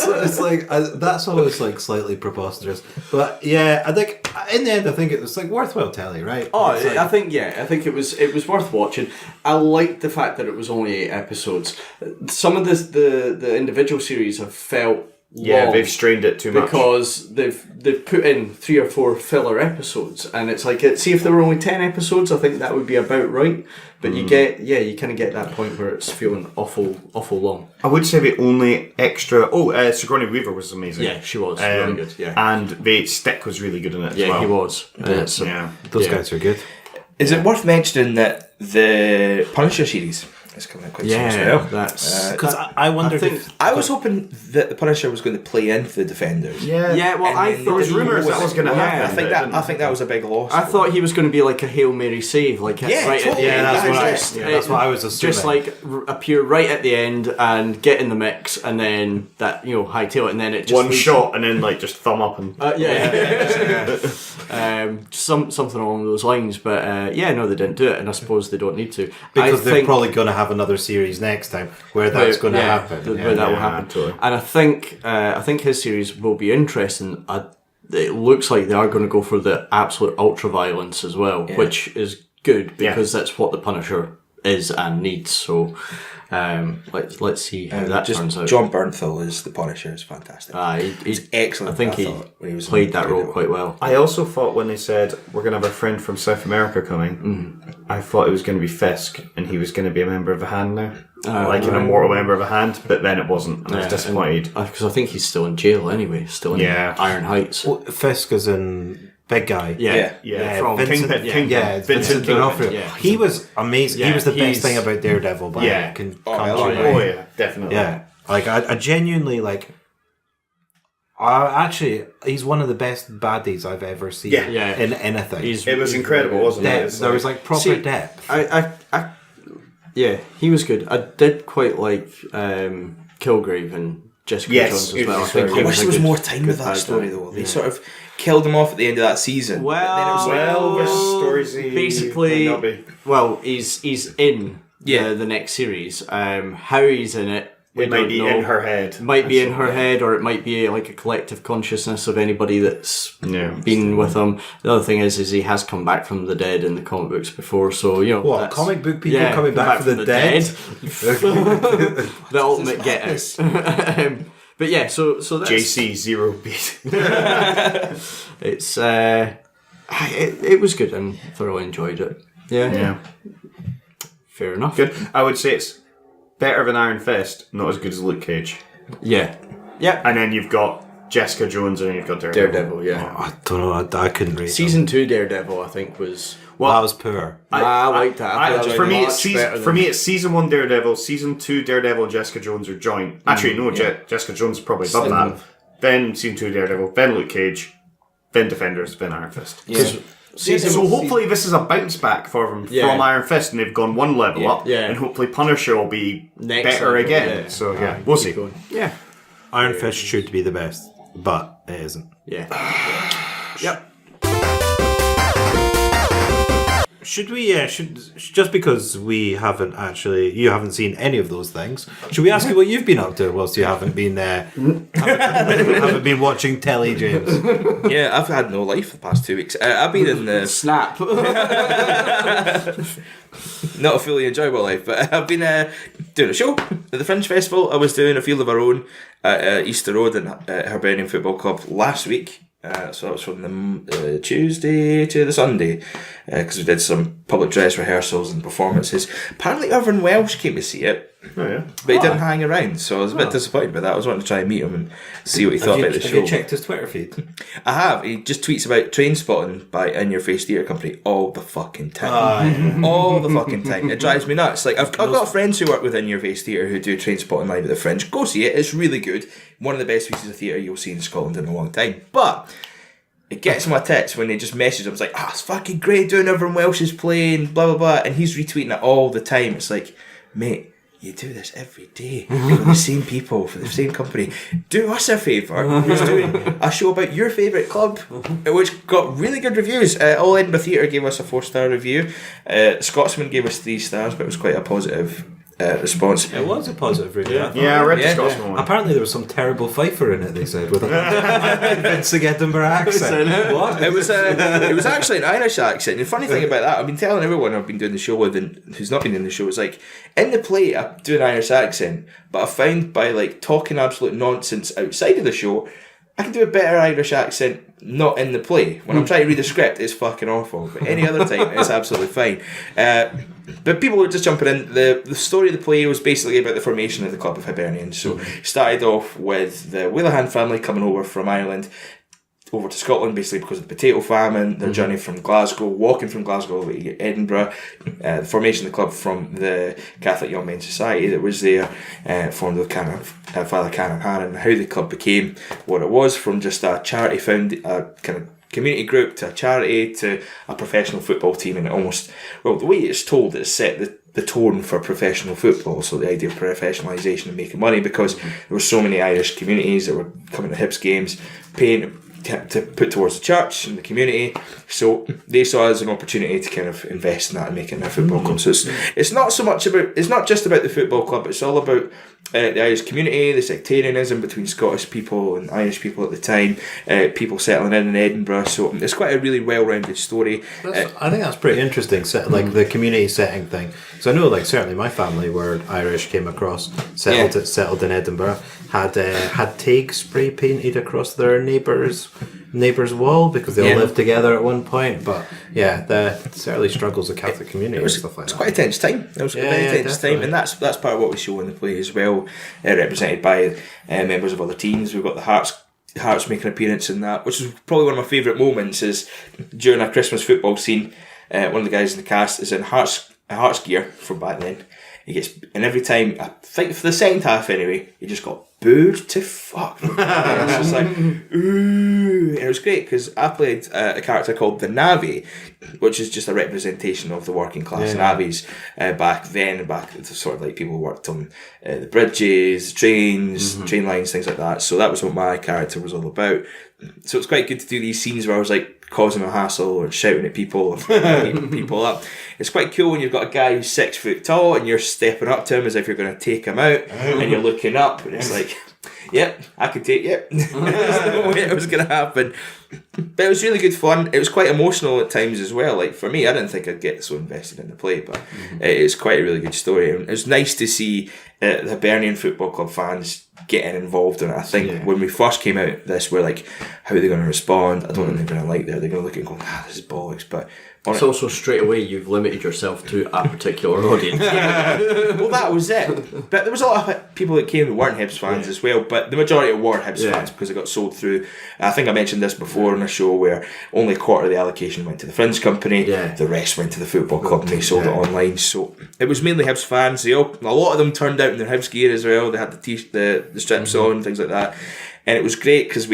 So it's like, that's always like slightly preposterous. But yeah, I think in the end, I think it was like worthwhile telly, right? Oh, It's like- I think it was worth watching. I liked the fact that it was only 8 episodes. Some of the individual series have felt Yeah, long they've strained it too much. because they've put in 3 or 4 filler episodes, and it's like, see, if there were only 10 episodes, I think that would be about right. But you kind of get that point where it's feeling awful long. I would say the only extra. Sigourney Weaver was amazing. Yeah, she was really good. Yeah, and the Stick was really good in it as well. he was. So, Yeah. Those guys are good. Is it worth mentioning that the Punisher series is coming out quite soon as well? that's Because I wondered if... I was hoping that the Punisher was going to play into the Defenders. Yeah. Yeah, well, And I then thought was rumours that was going to Yeah, happen. I think that was a big loss. I thought he was going to be like a Hail Mary save, like Yeah, right at the totally. end. that's what I was assuming. Just like appear right at the end and get in the mix, and then that hightail it, and then it just One leads- shot and then like just thumb up and. something along those lines. But no, they didn't do it, and I suppose they don't need to Because they're probably going to have another series next time where that's going to happen. Where that will happen. Totally. And I think his series will be interesting. It looks like they are going to go for the absolute ultra violence as well, which is good because that's what the Punisher is and needs. So let's see how that turns out. John Bernthal is the Punisher. Is fantastic. He's excellent. I think he thought, when he was played in that role Daredevil. quite well. I also thought when they said we're going to have a friend from South America coming, I thought it was going to be Fisk and he was going to be a member of the Hand now. Like an immortal member of a Hand, but then it wasn't. And I was disappointed. Because I think he's still in jail anyway, still in Iron Heights. Well, Fisk is in Big Guy. Yeah. From Vincent, Kingpin. Vincent Vincent D'Onofrio. Kingpin, yeah. He was amazing. Yeah, he was the best he's- thing about Daredevil. But Yeah. I can Oh, conjure yeah. my- Oh yeah, definitely. Yeah, like I genuinely like. Actually, he's one of the best baddies I've ever seen Yeah. in anything. It was incredible, wasn't it? It's There was like proper depth. Yeah, he was good. I did quite like Kilgrave and Jessica Jones as well. I wish there was more time with that story though. They sort of killed him off at the end of that season. Well, this story's basically, he's in the next series. How he's in it, it might be in her head. Might be in her head, or it might be like a collective consciousness of anybody that's been with him. The other thing is he has come back from the dead in the comic books before, so what comic book people coming back from the dead? The ultimate get out. But yeah, so that's JC Zero Beat. It's it was good and thoroughly enjoyed it. Yeah. Fair enough. Good. I would say it's better than Iron Fist, not as good as Luke Cage. Yeah. And then you've got Jessica Jones and then you've got Daredevil. Yeah. I don't know. I couldn't rate Season 2 Daredevil, I think, was... Well, that was poor. I liked that. For me, it's season 1 Daredevil, season 2 Daredevil and Jessica Jones are joint. Actually, no, Jessica Jones is probably above that. Then season 2 Daredevil, then Luke Cage, then Defenders, then Iron Fist. Yeah. So hopefully this is a bounce back for them from Iron Fist, and they've gone one level up, and hopefully Punisher will be better again. So we'll see. Yeah. Iron Fist should be the best, but it isn't. Yeah. Yep. Should we? Just because you haven't seen any of those things, should we ask you what you've been up to whilst you haven't been haven't been watching telly, James? Yeah, I've had no life the past 2 weeks. I've been in the Snap. not a fully enjoyable life, but I've been doing a show at the Fringe Festival. I was doing A Field of Our Own at Easter Road in Hibernian Football Club last week. So that was from the Tuesday to the Sunday, because we did some public dress rehearsals and performances. Apparently Irvin Welsh came to see it, but he didn't hang around, so I was a bit disappointed by that. I was wanting to try and meet him and see what he thought about the show. Have you checked his Twitter feed? I have. He just tweets about Train Spotting by In Your Face Theatre Company all the fucking time. All the fucking time. It drives me nuts. Like I've got friends who work with In Your Face Theatre who do Train Spotting live at the Fringe. Go see it. It's really good. One of the best pieces of theatre you'll see in Scotland in a long time. But it gets my tits when they just message him. It's like, it's fucking great doing Everyone Welsh is playing, blah, blah, blah. And he's retweeting it all the time. It's like, mate, you do this every day for the same people, for the same company. Do us a favour. Who's doing a show about your favourite club, which got really good reviews. All Edinburgh Theatre gave us a 4-star review. Scotsman gave us 3 stars, but it was quite a positive response. It was a positive review. Yeah, I read the Scotsman one. Apparently there was some terrible Fifer in it, they said, with a convincing Edinburgh accent. What? It was actually an Irish accent. The funny thing about that, I've been telling everyone I've been doing the show with and who's not been in the show, is like, in the play I do an Irish accent, but I found by like talking absolute nonsense outside of the show, I can do a better Irish accent not in the play. When I'm trying to read the script, it's fucking awful. But any other time, it's absolutely fine. But people were just jumping in. The story of the play was basically about the formation of the Club of Hibernians. So it started off with the Wheelahan family coming over from Ireland over to Scotland, basically because of the potato famine, their journey from Glasgow, walking from Glasgow over to Edinburgh, the formation of the club from the Catholic Young Men's Society that was there, formed with Father Canon Hannon, how the club became what it was, from just a charity a kind of community group to a charity to a professional football team, and almost, well, the way it's told, it's set the tone for professional football, so the idea of professionalisation and making money, because there were so many Irish communities that were coming to Hibs games, paying to put towards the church and the community, so they saw it as an opportunity to kind of invest in that and make it in a football club. So it's not just about the football club, it's all about the Irish community, the sectarianism between Scottish people and Irish people at the time, people settling in Edinburgh, so it's quite a really well-rounded story. I think that's pretty interesting, like the community setting thing. So I know, like, certainly my family were Irish, came across, settled in Edinburgh, had Teague spray painted across their neighbour's wall because they all lived together at one point. But yeah, certainly struggles of Catholic community and stuff like that. It's quite a tense time. It was a very tense time, and that's part of what we show in the play as well, represented by members of other teams. We've got the Hearts making an appearance in that, which is probably one of my favourite moments, is during a Christmas football scene, one of the guys in the cast is in Hearts gear from back then. And every time, I think for the second half anyway, he just got booed to fuck. And it's just like, ooh. And it was great because I played a character called the Navvy, which is just a representation of the working class navvies back then, sort of like people who worked on the bridges, trains, train lines, things like that. So that was what my character was all about. So it's quite good to do these scenes where I was like causing a hassle or shouting at people or beating people up. It's quite cool when you've got a guy who's 6 foot tall and you're stepping up to him as if you're going to take him out, and you're looking up and it's like, yep, I could take you. There's no way it was going to happen. But it was really good fun. It was quite emotional at times as well. Like for me, I didn't think I'd get so invested in the play, but it's quite a really good story. And it was nice to see the Hibernian Football Club fans getting involved in it. I think when we first came out this, we're like, how are they going to respond? I don't think they're going to like that. They're going to look and go, this is bollocks. But it's also straight away you've limited yourself to a particular audience. Well, that was it. But there was a lot of people that came who weren't Hibs fans as well, but the majority were Hibs fans because it got sold through. I think I mentioned this before on a show where only a quarter of the allocation went to the Fringe company, the rest went to the football club and they sold it online. So it was mainly Hibs fans. A lot of them turned out in their Hibs gear as well. They had the strips on, things like that. And it was great because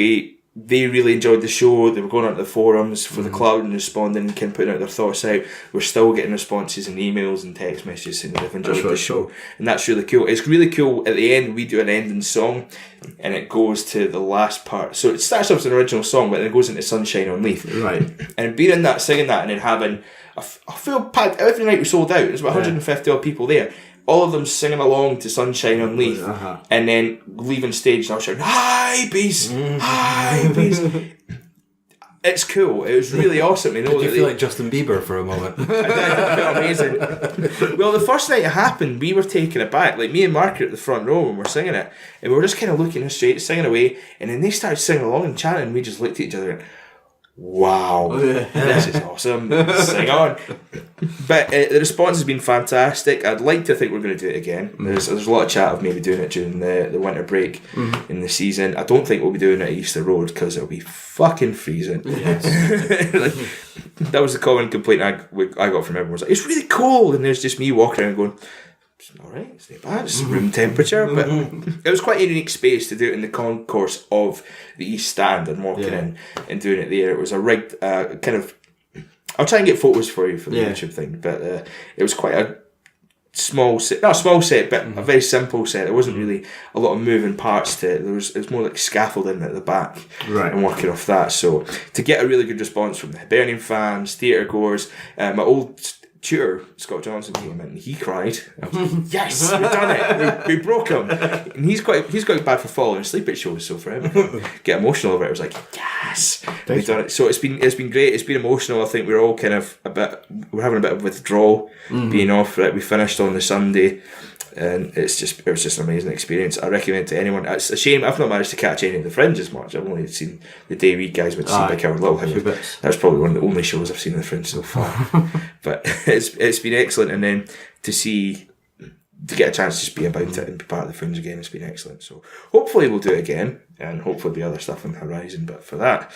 they really enjoyed the show. They were going out to the forums for the club and responding and kind of putting out their thoughts out. We're still getting responses and emails and text messages saying they've enjoyed the show. And that's really cool. It's really cool. At the end, we do an ending song and it goes to the last part. So it starts off as an original song, but then it goes into Sunshine on Leith. Right. And being in that, singing that, and then having a full packed, every night we sold out. There's about 150 odd people there. All of them singing along to Sunshine on Leith, and then leaving stage and I was shouting, "Hi, bees! Hi, bees!" It's cool. It was really awesome. You know, did you feel like Justin Bieber for a moment? I felt amazing. Well, the first night it happened, we were taken aback. Like me and Mark are at the front row when we're singing it, and we were just kind of looking straight, singing away, and then they started singing along and chanting, and we just looked at each other and, wow, this is awesome. Sing on. But the response has been fantastic. I'd like to think we're going to do it again. There's a lot of chat of maybe doing it during the winter break in the season. I don't think we'll be doing it at Easter Road because it'll be fucking freezing. Yes. That was the common complaint I got from everyone. Was like, it's really cold, and there's just me walking around going, it's alright, it's not bad, it's room temperature, but it was quite a unique space to do it in the concourse of the East Stand and walking in and doing it there. It was a rigged kind of, I'll try and get photos for you for the YouTube thing, but it was quite a small set, not a small set, but a very simple set. There wasn't really a lot of moving parts to it. It was more like scaffolding at the back and working off that. So to get a really good response from the Hibernian fans, theatre goers, my old tutor Scott Johnson came in and he cried. I was like, yes, we've done it. We broke him. And he's quite bad for falling asleep at shows, so for him get emotional over it. I was like, yes, we've done it. So it's been great. It's been emotional. I think we're all kind of we're having a bit of withdrawal being off. Right, we finished on the Sunday. And it was just an amazing experience. I recommend it to anyone. It's a shame I've not managed to catch any of the Fringe as much. I've only seen the day we guys went to see Big Howard Little. That's probably one of the only shows I've seen in the Fringe so far. But it's been excellent, and then to get a chance to just be about it and be part of the Fringe again, has been excellent. So hopefully we'll do it again, and hopefully there'll be other stuff on the horizon. But for that,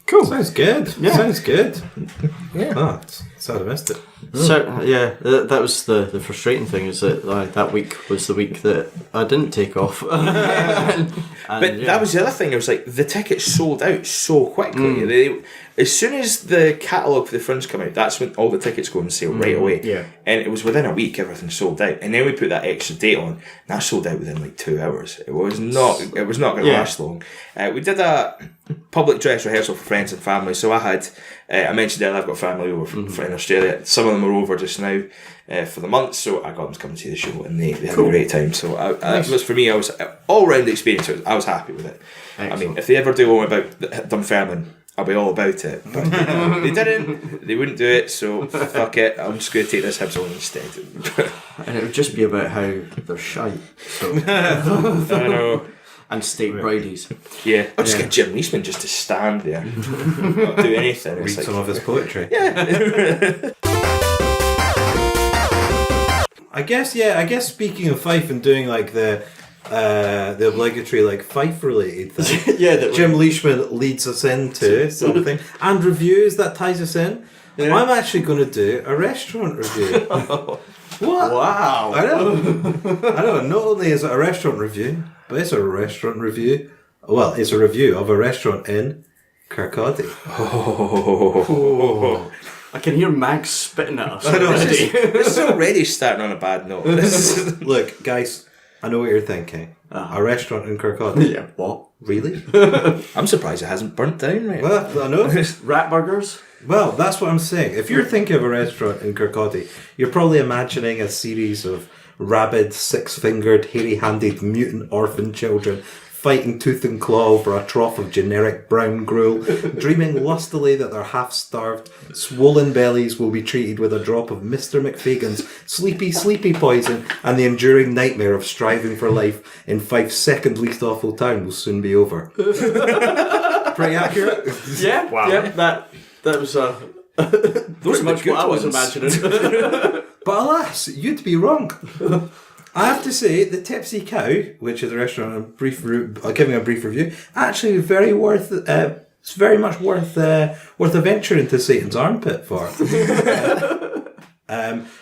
cool. Sounds good. Yeah. Sounds good. Yeah. Oh, sad I missed it. So that was the frustrating thing, is that that week was the week that I didn't take off. and that was the other thing. It was like the tickets sold out so quickly. As soon as the catalogue for the Fringe came out, that's when all the tickets go on sale right away. Yeah. And it was within a week everything sold out. And then we put that extra date on, and that sold out within like 2 hours. It was not going to last long. We did a public dress rehearsal for friends and family. So I mentioned earlier I've got family over from in Australia. Some of them are over just now for the month, so I got them to come and see the show, and they had a great time. So it was, for me, I was all round the experience. I was happy with it. Excellent. I mean, if they ever do one about Dunfermline, I'll be all about it. But they didn't. They wouldn't do it, so fuck it. I'm just going to take this Hibs on instead. And it would just be about how they're shite. So. I know. And state bridies. Yeah. I'll just get Jim Leishman just to stand there. Not do anything. Read some of his poetry. Yeah. I guess speaking of Fife and doing like the obligatory like Fife related thing, that Jim Leishman leads us into something, and reviews that ties us in. I'm actually going to do a restaurant review. What? Wow. I know. Not only is it a restaurant review, but it's a restaurant review. Well, it's a review of a restaurant in Kirkcaldy. I can hear Max spitting at us I know, already. this is already starting on a bad note. Look, guys, I know what you're thinking. A restaurant in Kirkcaldy. Yeah, what? Really? I'm surprised it hasn't burnt down, right? Well, I know. Rat burgers? Well, that's what I'm saying. If you're thinking of a restaurant in Kirkcaldy, you're probably imagining a series of rabid, six-fingered, hairy-handed, mutant orphan children fighting tooth and claw over a trough of generic brown gruel, dreaming lustily that their half-starved, swollen bellies will be treated with a drop of Mr. McFagan's sleepy poison, and the enduring nightmare of striving for life in Fife's second least awful town will soon be over. Pretty accurate? Yeah, Wow. yeah, that was pretty much good what I was ones. imagining. But alas, you'd be wrong. I have to say, the Tipsy Cow, which is a restaurant, giving a brief review, actually very worth. It's very much worth a venture into Satan's armpit for.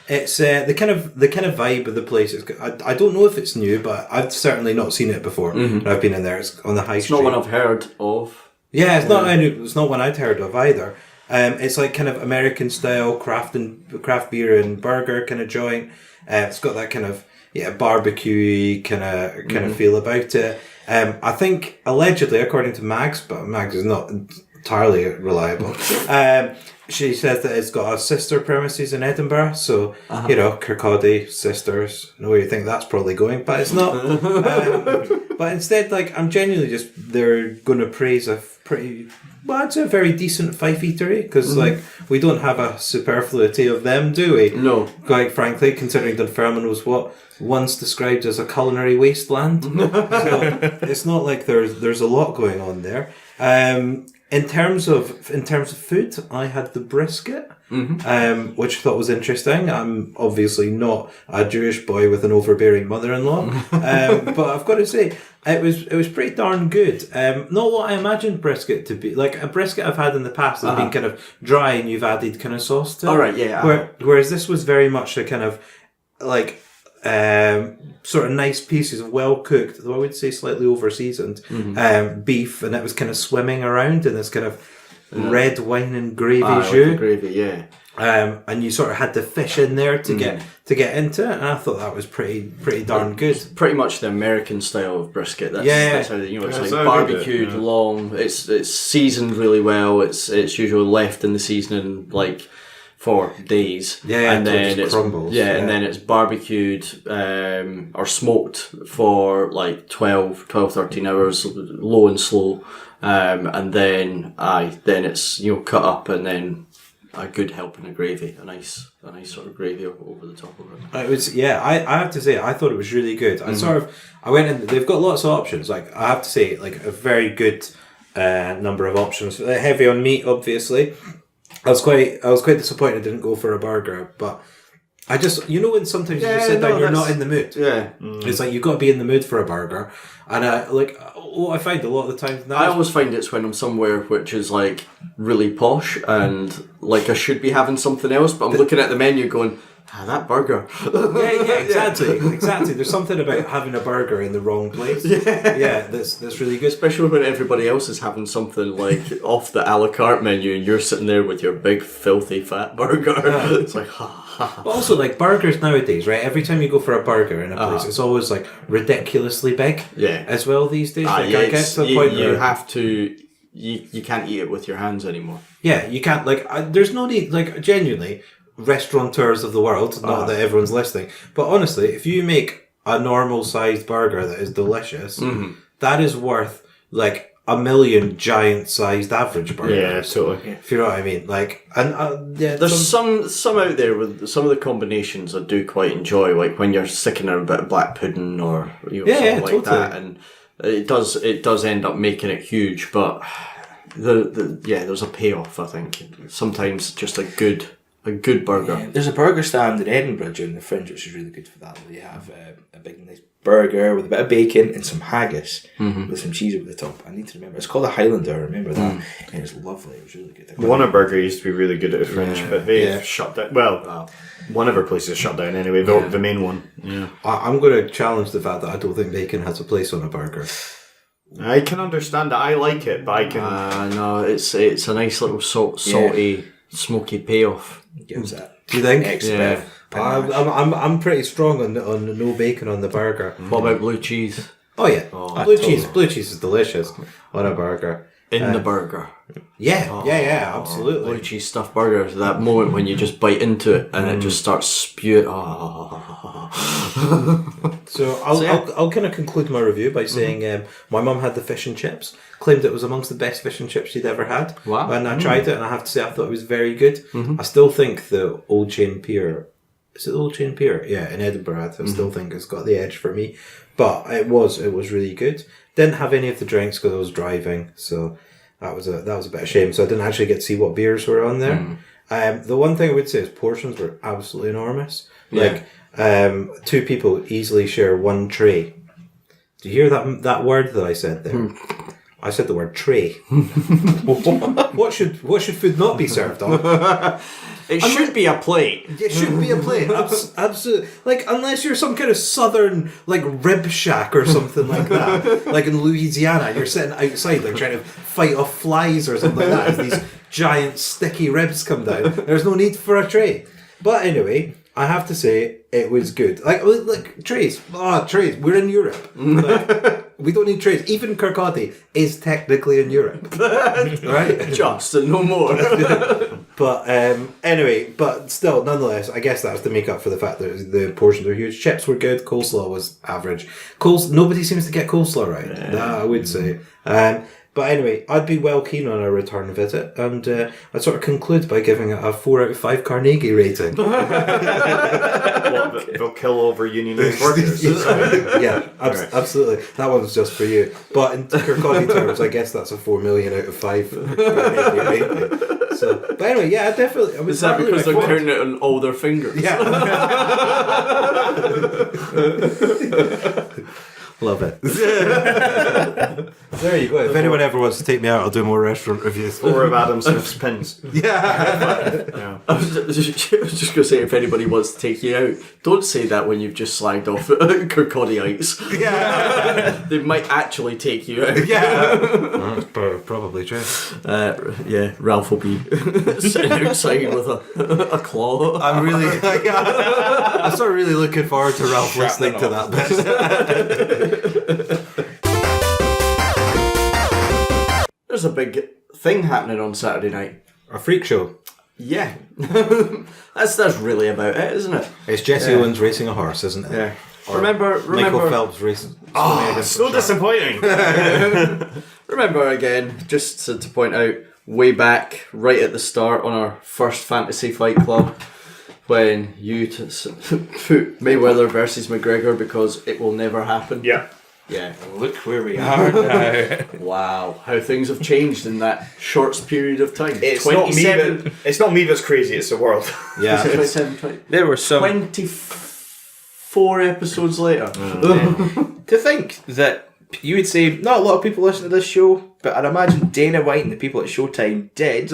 It's the kind of vibe of the place. I don't know if it's new, but I've certainly not seen it before. I've been in there. It's on the high It's street. not one I've heard of. Yeah, it's not one I'd heard of either. It's like kind of American style craft beer and burger kind of joint. It's got that kind of barbecue kind of feel about it. I think allegedly, according to Mags, but Mags is not entirely reliable. She says that it's got a sister premises in Edinburgh, so Kirkcaldy sisters. Know where you think that's probably going, but it's not. But instead, like, I'm genuinely they're going to praise a pretty. Well, it's a very decent Fife eatery because, like, we don't have a superfluity of them, do we? No. Quite frankly, considering Dunfermline was what once described as a culinary wasteland, so it's not like there's a lot going on there. In terms of food, I had the brisket, which I thought was interesting. I'm obviously not a Jewish boy with an overbearing mother-in-law, but I've got to say it was pretty darn good. Not what I imagined brisket to be. Like a brisket I've had in the past has been kind of dry, and you've added kind of sauce to it. All right, yeah. Whereas this was very much a kind of like. Sort of nice pieces of well cooked, though I would say slightly over seasoned beef, and it was kind of swimming around in this kind of red wine and gravy Like jus. the gravy, yeah. And you sort of had the fish in there to get into it, and I thought that was pretty darn good. Pretty much the American style of brisket. That's how it's like so barbecued, good, long. It's seasoned really well. It's usually left in the seasoning like for days, and then it's crumbles. and then it's barbecued or smoked for like 13 hours, low and slow, and then it's cut up, and then a good helping of gravy, a nice sort of gravy over the top of it. It was I have to say I thought it was really good. I went in. They've got lots of options. Like I have to say, like a very good number of options. Heavy on meat, obviously. I was quite disappointed I didn't go for a burger, but I just when sometimes you just sit down, you're not in the mood. Yeah, It's like you've got to be in the mood for a burger, and what I find a lot of the time now. I always find it's when I'm somewhere which is like really posh and like I should be having something else, but I'm looking at the menu going, that burger. Exactly. There's something about having a burger in the wrong place. That's really good. Especially when everybody else is having something like off the a la carte menu and you're sitting there with your big filthy fat burger. It's like, But also, like burgers nowadays, right? Every time you go for a burger in a place, it's always like ridiculously big. Yeah. As well these days. I get to the point you where have to. You can't eat it with your hands anymore. Yeah, you can't. There's no need. Like genuinely, restaurateurs of the world. Not that everyone's listening, but honestly, if you make a normal sized burger that is delicious, that is worth like 1 million giant sized average burgers. Yeah, totally. If you know what I mean, like, and There's some out there with some of the combinations I do quite enjoy, like when you're sticking in a bit of black pudding or something like that, and it does end up making it huge, but there's a payoff. I think sometimes just a good A good burger. There's a burger stand in Edinburgh during the Fringe, which is really good for that. They have a big nice burger with a bit of bacon and some haggis with some cheese over the top. I need to remember. It's called a Highlander. I remember that. And it was lovely. It was really good. Whataburger used to be really good at the Fringe, but they shut down. Well, one of our places shut down anyway. The main one. Yeah. I'm going to challenge the fact that I don't think bacon has a place on a burger. I can understand that. I like it, but I can. No, it's a nice little salty, smoky payoff. Gives that. Do you think? Yeah. I'm pretty strong on no bacon on the burger. What about blue cheese? Oh yeah, blue cheese is delicious on a burger. In the burger. Yeah, absolutely. Blue cheese stuffed burgers. That moment when you just bite into it and it just starts spewing. So I'll kind of conclude my review by saying my mum had the fish and chips. Claimed it was amongst the best fish and chips she'd ever had. Wow. And I tried it, and I have to say I thought it was very good. I still think the Old Chain Pier. Is it the Old Chain Pier? Yeah, in Edinburgh. I still think it's got the edge for me. But it was really good. Didn't have any of the drinks because I was driving, so that was a bit of a shame. So I didn't actually get to see what beers were on there. The one thing I would say is portions were absolutely enormous. Like 2 people easily share one tray. Do you hear that word that I said there? I said the word tray. What should food not be served on? It should be a plate. It should be a plate. Absolutely. Like, unless you're some kind of southern, like, rib shack or something like that. Like in Louisiana, you're sitting outside, like, trying to fight off flies or something like that as these giant sticky ribs come down. There's no need for a tray. But anyway, I have to say, it was good. Like trays. Trays. We're in Europe. Like, we don't need trays. Even Kirkcaldy is technically in Europe. Right? Just and no more. But anyway, but still, nonetheless, I guess that's to make up for the fact that the portions were huge. Chips were good. Coleslaw was average. Nobody seems to get coleslaw right. That I would say. But anyway, I'd be well keen on a return visit, and I'd sort of conclude by giving it a 4 out of 5 Carnegie rating. They'll kill over unionised workers. Absolutely. That one's just for you. But in Kirkcaldy terms, I guess that's a 4 million out of 5 Carnegie rating. So, but anyway, yeah, definitely. Is that because they're counting it on all their fingers? Yeah. Love it. There you go. If anyone ever wants to take me out, I'll do more restaurant reviews. 4 of Adam Smith's pins. Yeah. I was just going to say, if anybody wants to take you out, don't say that when you've just slagged off Kirkcaldyites. Yeah. They might actually take you out. Yeah. That's probably true. Ralph will be sitting outside with a claw. I'm sort of really looking forward to Ralph listening to that bit. There's a big thing happening on Saturday night. A freak show. Yeah. That's really about it, isn't it? It's Jesse Owens racing a horse, isn't it? Yeah. Or Remember Michael Phelps racing. So disappointing. Remember again, just to point out, way back, right at the start on our first Fantasy Fight Club, when you put Mayweather versus McGregor because it will never happen. Yeah. Yeah. Look where we are now. Wow, how things have changed in that short period of time. It's not me that's crazy, it's the world. Yeah. 27, There were some 24 episodes later. to think that you would say not a lot of people listen to this show, but I'd imagine Dana White and the people at Showtime did.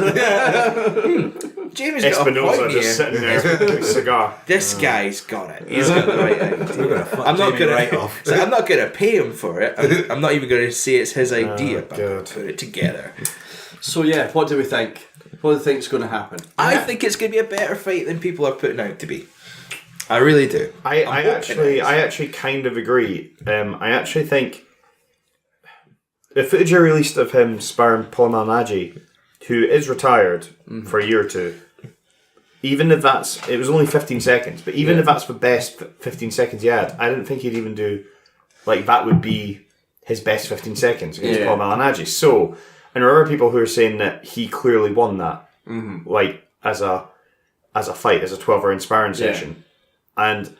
Jamie's got a Espinosa point just here. sitting there with a cigar. This guy's got it. He's got the right idea. I'm not going to pay him for it. I'm not even going to say it's his idea, but I'm going to put it together. So yeah, what do we think? What do you think is going to happen? I think it's going to be a better fight than people are putting out to be. I really do. I actually kind of agree. I actually think the footage I released of him sparring Paul Malignaggi, who is retired for a year or two, even if it was only 15 seconds, but even if that's the best 15 seconds he had, I didn't think he'd even do, like, that would be his best 15 seconds against Paul Malignaggi. So, and there are people who are saying that he clearly won that, like, as a fight, as a 12-hour sparring session. And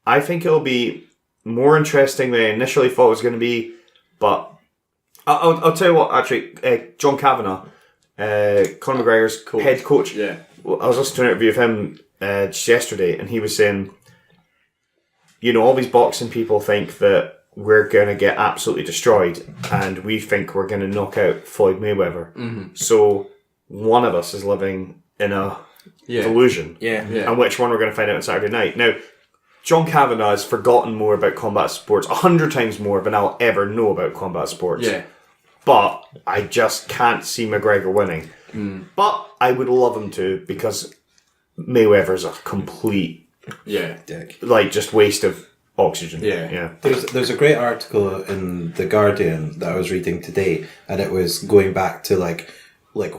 I think it'll be more interesting than I initially thought it was going to be, but I'll tell you what, actually, John Kavanagh, Conor McGregor's head coach, I was listening to an interview of him just yesterday, and he was saying, all these boxing people think that we're going to get absolutely destroyed, and we think we're going to knock out Floyd Mayweather. Mm-hmm. So one of us is living in a delusion. Yeah. And which one we're going to find out on Saturday night. Now, John Kavanagh has forgotten more about combat sports, 100 times more than I'll ever know about combat sports. Yeah. But I just can't see McGregor winning. But I would love him to, because Mayweather's a complete dick. Just waste of oxygen. Yeah. There's a great article in The Guardian that I was reading today, and it was going back to like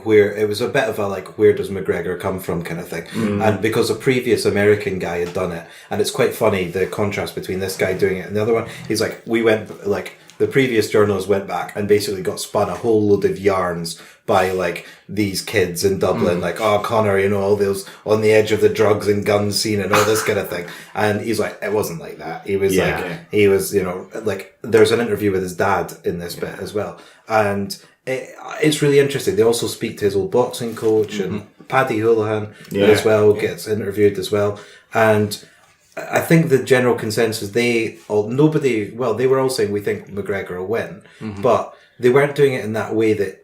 where it was a bit of a where does McGregor come from kind of thing, and because a previous American guy had done it, and it's quite funny the contrast between this guy doing it and the other one. He's the previous journalist went back and basically got spun a whole load of yarns by these kids in Dublin, Connor, all those on the edge of the drugs and gun scene and all this kind of thing. And he's like, it wasn't like that. He was he was, there's an interview with his dad in this bit as well. And it's really interesting. They also speak to his old boxing coach, and Paddy Houlihan as well gets interviewed as well. And I think the general consensus, they were all saying we think McGregor will win, but they weren't doing it in that way that,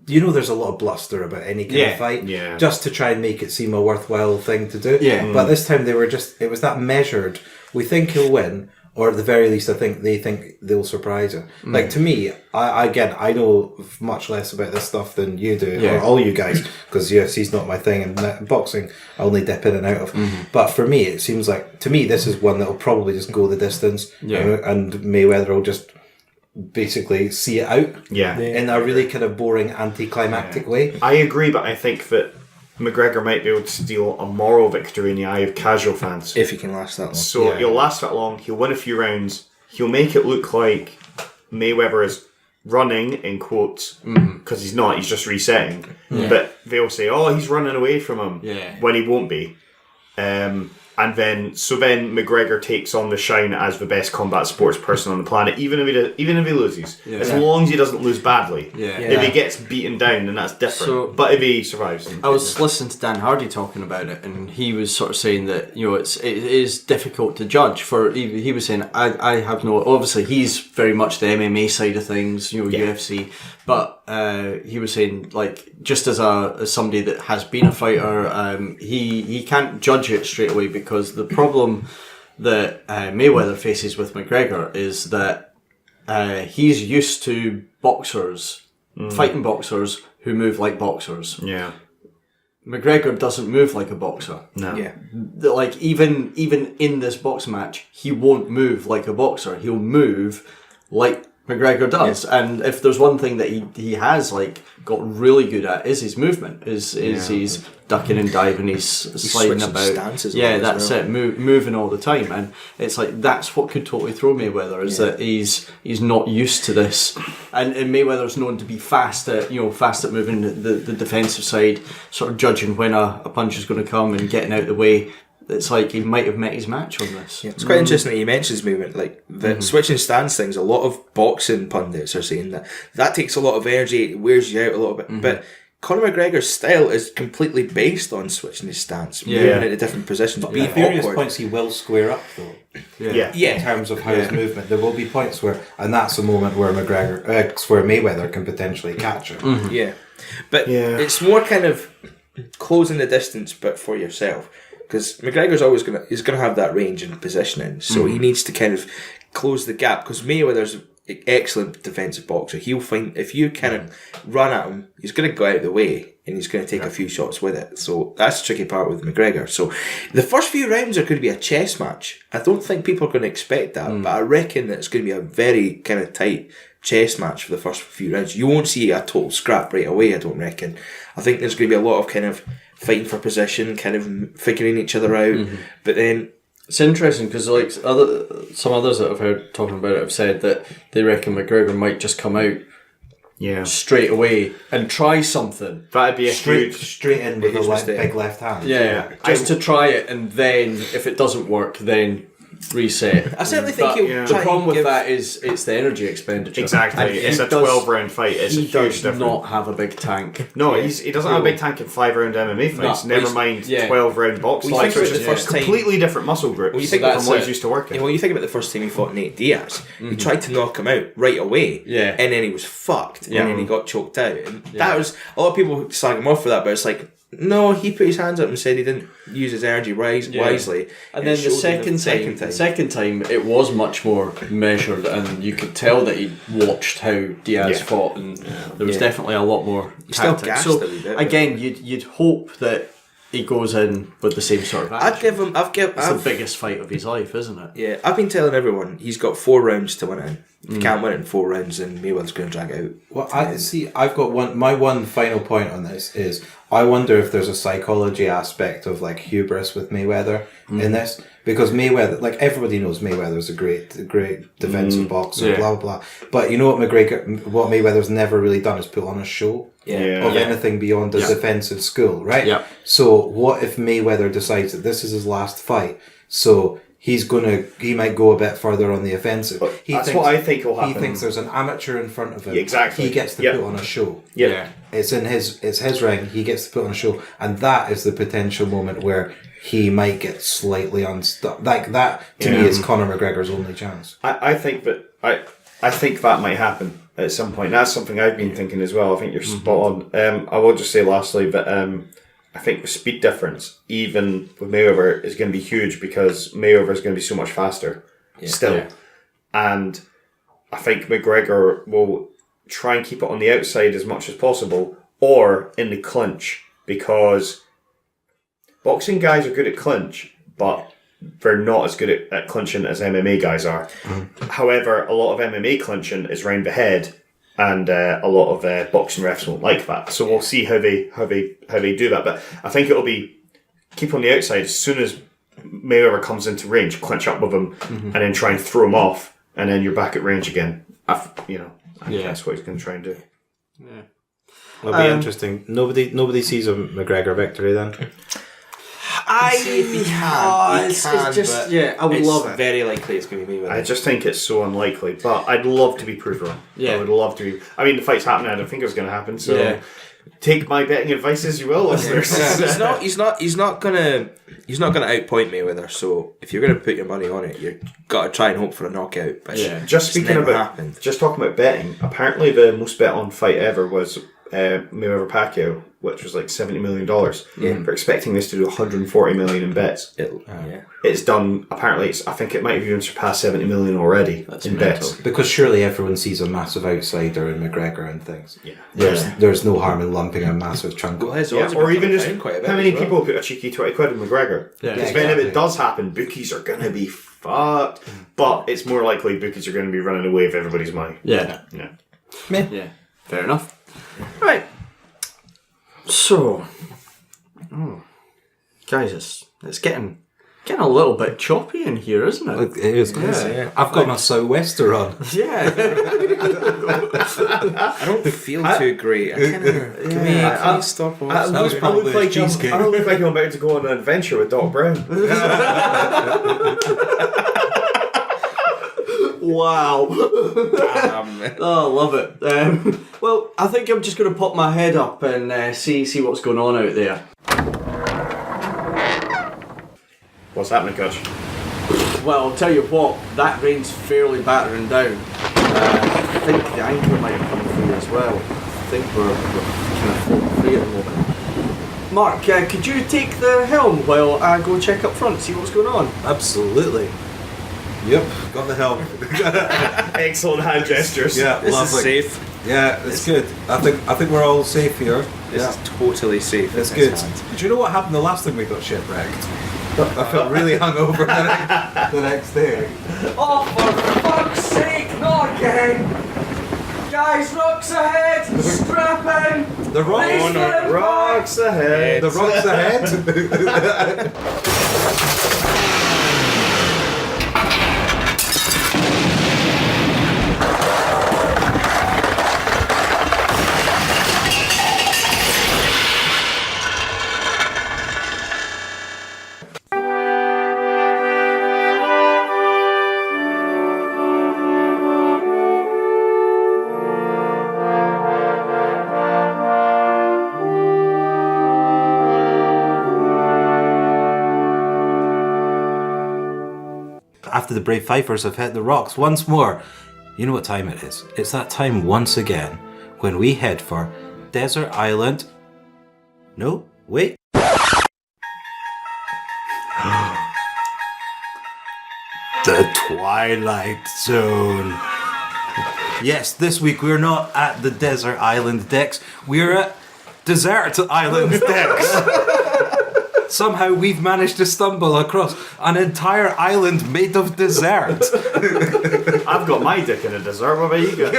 there's a lot of bluster about any kind of fight, just to try and make it seem a worthwhile thing to do. Yeah. But this time it was that measured, we think he'll win, or at the very least, I think they think they'll surprise him. To me, I know much less about this stuff than you do, or all you guys, because UFC's not my thing, and boxing I only dip in and out of. But for me, it seems this is one that will probably just go the distance, and Mayweather will just basically see it out in a really kind of boring anticlimactic way. I agree, but I think that McGregor might be able to steal a moral victory in the eye of casual fans. If he can last that long. So he'll last that long, he'll win a few rounds, he'll make it look like Mayweather is running, in quotes, because he's not, he's just resetting. But they'll say, he's running away from him, when he won't be. And then McGregor takes on the shine as the best combat sports person on the planet, even if he loses. Yeah. As long as he doesn't lose badly. Yeah. If he gets beaten down, then that's different. But if he survives, I was listening to Dan Hardy talking about it, and he was sort of saying that it is difficult to judge. He was saying I have no, obviously he's very much the MMA side of things, UFC. But he was saying, just as somebody that has been a fighter, he can't judge it straight away, because the problem that Mayweather faces with McGregor is that he's used to boxers, fighting boxers who move like boxers. Yeah. McGregor doesn't move like a boxer. No. Yeah. Even in this boxing match, he won't move like a boxer. He'll move like McGregor does, and if there's one thing that he has got really good at is his movement. Is he's ducking and diving, he's sliding about. That's it. Moving all the time, and it's that's what could totally throw Mayweather is that he's not used to this, and Mayweather's known to be fast at moving the defensive side, sort of judging when a punch is going to come and getting out of the way. It's he might have met his match on this. Yeah, it's quite interesting that he mentions movement. The switching stance things, a lot of boxing pundits are saying that takes a lot of energy, it wears you out a little bit. But Conor McGregor's style is completely based on switching his stance, moving into different positions. But at various points he will square up though. In terms of how his movement, there will be points where, and that's a moment where where Mayweather can potentially catch him. But it's more kind of closing the distance, but for yourself. Because McGregor's always gonna have that range and positioning, so he needs to kind of close the gap. Because Mayweather's an excellent defensive boxer. He'll find if you kind of run at him, he's going to go out of the way and he's going to take a few shots with it. So that's the tricky part with McGregor. So the first few rounds are going to be a chess match. I don't think people are going to expect that, but I reckon that it's going to be a very kind of tight chess match for the first few rounds. You won't see a total scrap right away, I don't reckon. I think there's going to be a lot of kind of fighting for position, kind of figuring each other out. But then it's interesting because some others that I've heard talking about it have said that they reckon McGregor might just come out straight away and try something. That'd be straight in with a big left hand. Just to try it, and then if it doesn't work, then reset. I certainly think But he'll the try problem and with give... that is it's the energy expenditure. Exactly. And It's he a 12-round fight. It's a He huge does difference. not have a big tank. No, he doesn't have a big tank in 5-round MMA fights. No, Never he's- mind yeah. 12-round boxing Well, you fights, think which about is the first time- completely different muscle groups Well, you think from that's what it. he's used to working. Well, you think about the first time he fought Nate Diaz, he tried to knock him out right away, Yeah. and then he was fucked, Yeah. and then he got choked out. And that was, a lot of people slag him off for that, but it's like, no, he put his hands up and said he didn't use his energy wisely. And then it the showed in second time, it was much more measured, and you could tell that he watched how Diaz Yeah. fought, and there was Yeah. definitely a lot more still tactics. gassed So a wee bit, again, you'd hope that he goes in with the same sort of I'd action. give him. It's the biggest fight of his life, isn't it? Yeah, I've been telling everyone he's got 4 rounds to win it. If Mm. he can't win it in 4 rounds, then Mayweather's going to drag it out. Well, I see. I've got one. My one final point on this is I wonder if there's a psychology aspect of like hubris with Mayweather in this, because Mayweather, like everybody knows, Mayweather's a great defensive boxer, yeah. blah blah blah. But you know what Mayweather's never really done is put on a show Yeah. of anything beyond the defensive school, right? Yeah. So what if Mayweather decides that this is his last fight? So he might go a bit further on the offensive. That's what I think will happen. He thinks there's an amateur in front of him. Exactly. He gets to Yep. put on a show. Yeah. It's his ring. He gets to put on a show, and that is the potential moment where he might get slightly unstuck. Like that to me is Conor McGregor's only chance. I think that might happen at some point. That's something I've been thinking as well. I think you're spot on. I will just say lastly that I think the speed difference, even with Mayweather, is going to be huge because Mayweather is going to be so much faster still. Yeah. And I think McGregor will try and keep it on the outside as much as possible or in the clinch, because boxing guys are good at clinch, but they're not as good at clinching as MMA guys are. However, a lot of MMA clinching is round the head, and a lot of boxing refs won't like that. So we'll see how they do that. But I think it'll be keep on the outside as soon as Mayweather comes into range, clinch up with him, and then try and throw him off, and then you're back at range again. I think that's what he's going to try and do. Yeah. It'll be interesting. Nobody sees a McGregor victory then. I see if he can. it's just I would love it. Very likely it's going to be Mayweather. I just think it's so unlikely, but I'd love to be proved wrong. Yeah. I would love to be. I mean, the fight's happening. I don't think it was going to happen. So Yeah. take my betting advice as you will, listeners. He's not gonna outpoint Mayweather. So if you're gonna put your money on it, you've got to try and hope for a knockout. But Just it's speaking never about, happened. just talking about betting. Apparently, the most bet on fight ever was Mayweather Pacquiao, which was like $70 million. Yeah. They're expecting this to do 140 million in bets. It's done. Apparently, I think it might have even surpassed 70 million already in bets. Because surely everyone sees a massive outsider in McGregor and things. Yeah. There's no harm in lumping a massive chunk. Well, his Yeah, odds or have even come just down quite a bit how many as well. people put a cheeky 20 quid in McGregor? Yeah. Because Yeah, if exactly. it does happen, bookies are going to be fucked. But it's more likely bookies are going to be running away with everybody's money. Yeah. Yeah. Fair enough. Right. So, guys, it's getting a little bit choppy in here, isn't it? It is. Yeah. I've got my sou'wester on. Yeah. I don't feel too great. Can we stop off? I was look probably like cheesecake. I look like I'm about to go on an adventure with Doc Brown. Wow. Damn. Oh, I love it. Well, I think I'm just going to pop my head up and see what's going on out there. What's happening, Coach? Well, I'll tell you what, that rain's fairly battering down. I think the anchor might have come through as well. I think we're kind of floating free at the moment. Mark, could you take the helm while I go check up front, see what's going on? Absolutely. Yep, got the helm. Excellent hand gestures. Yeah, This lovely. is safe. Yeah, it's good. I think we're all safe here. This Yeah. is totally safe. It's in good. his hand. Do you know what happened the last time we got shipwrecked? I felt really hungover the next day. Oh, for fuck's sake, not again! Guys, rocks ahead! Strap in! The rocks, Please let him Rocks ahead. the rocks ahead. after the brave Fifers have hit the rocks once more, you know what time it is. It's that time once again when we head for Desert Island. No, wait. The Twilight Zone. Yes, this week we're not at the Desert Island decks, we're at Desert Island decks. Somehow we've managed to stumble across an entire island made of dessert. I've got my dick in a dessert. What about you guys?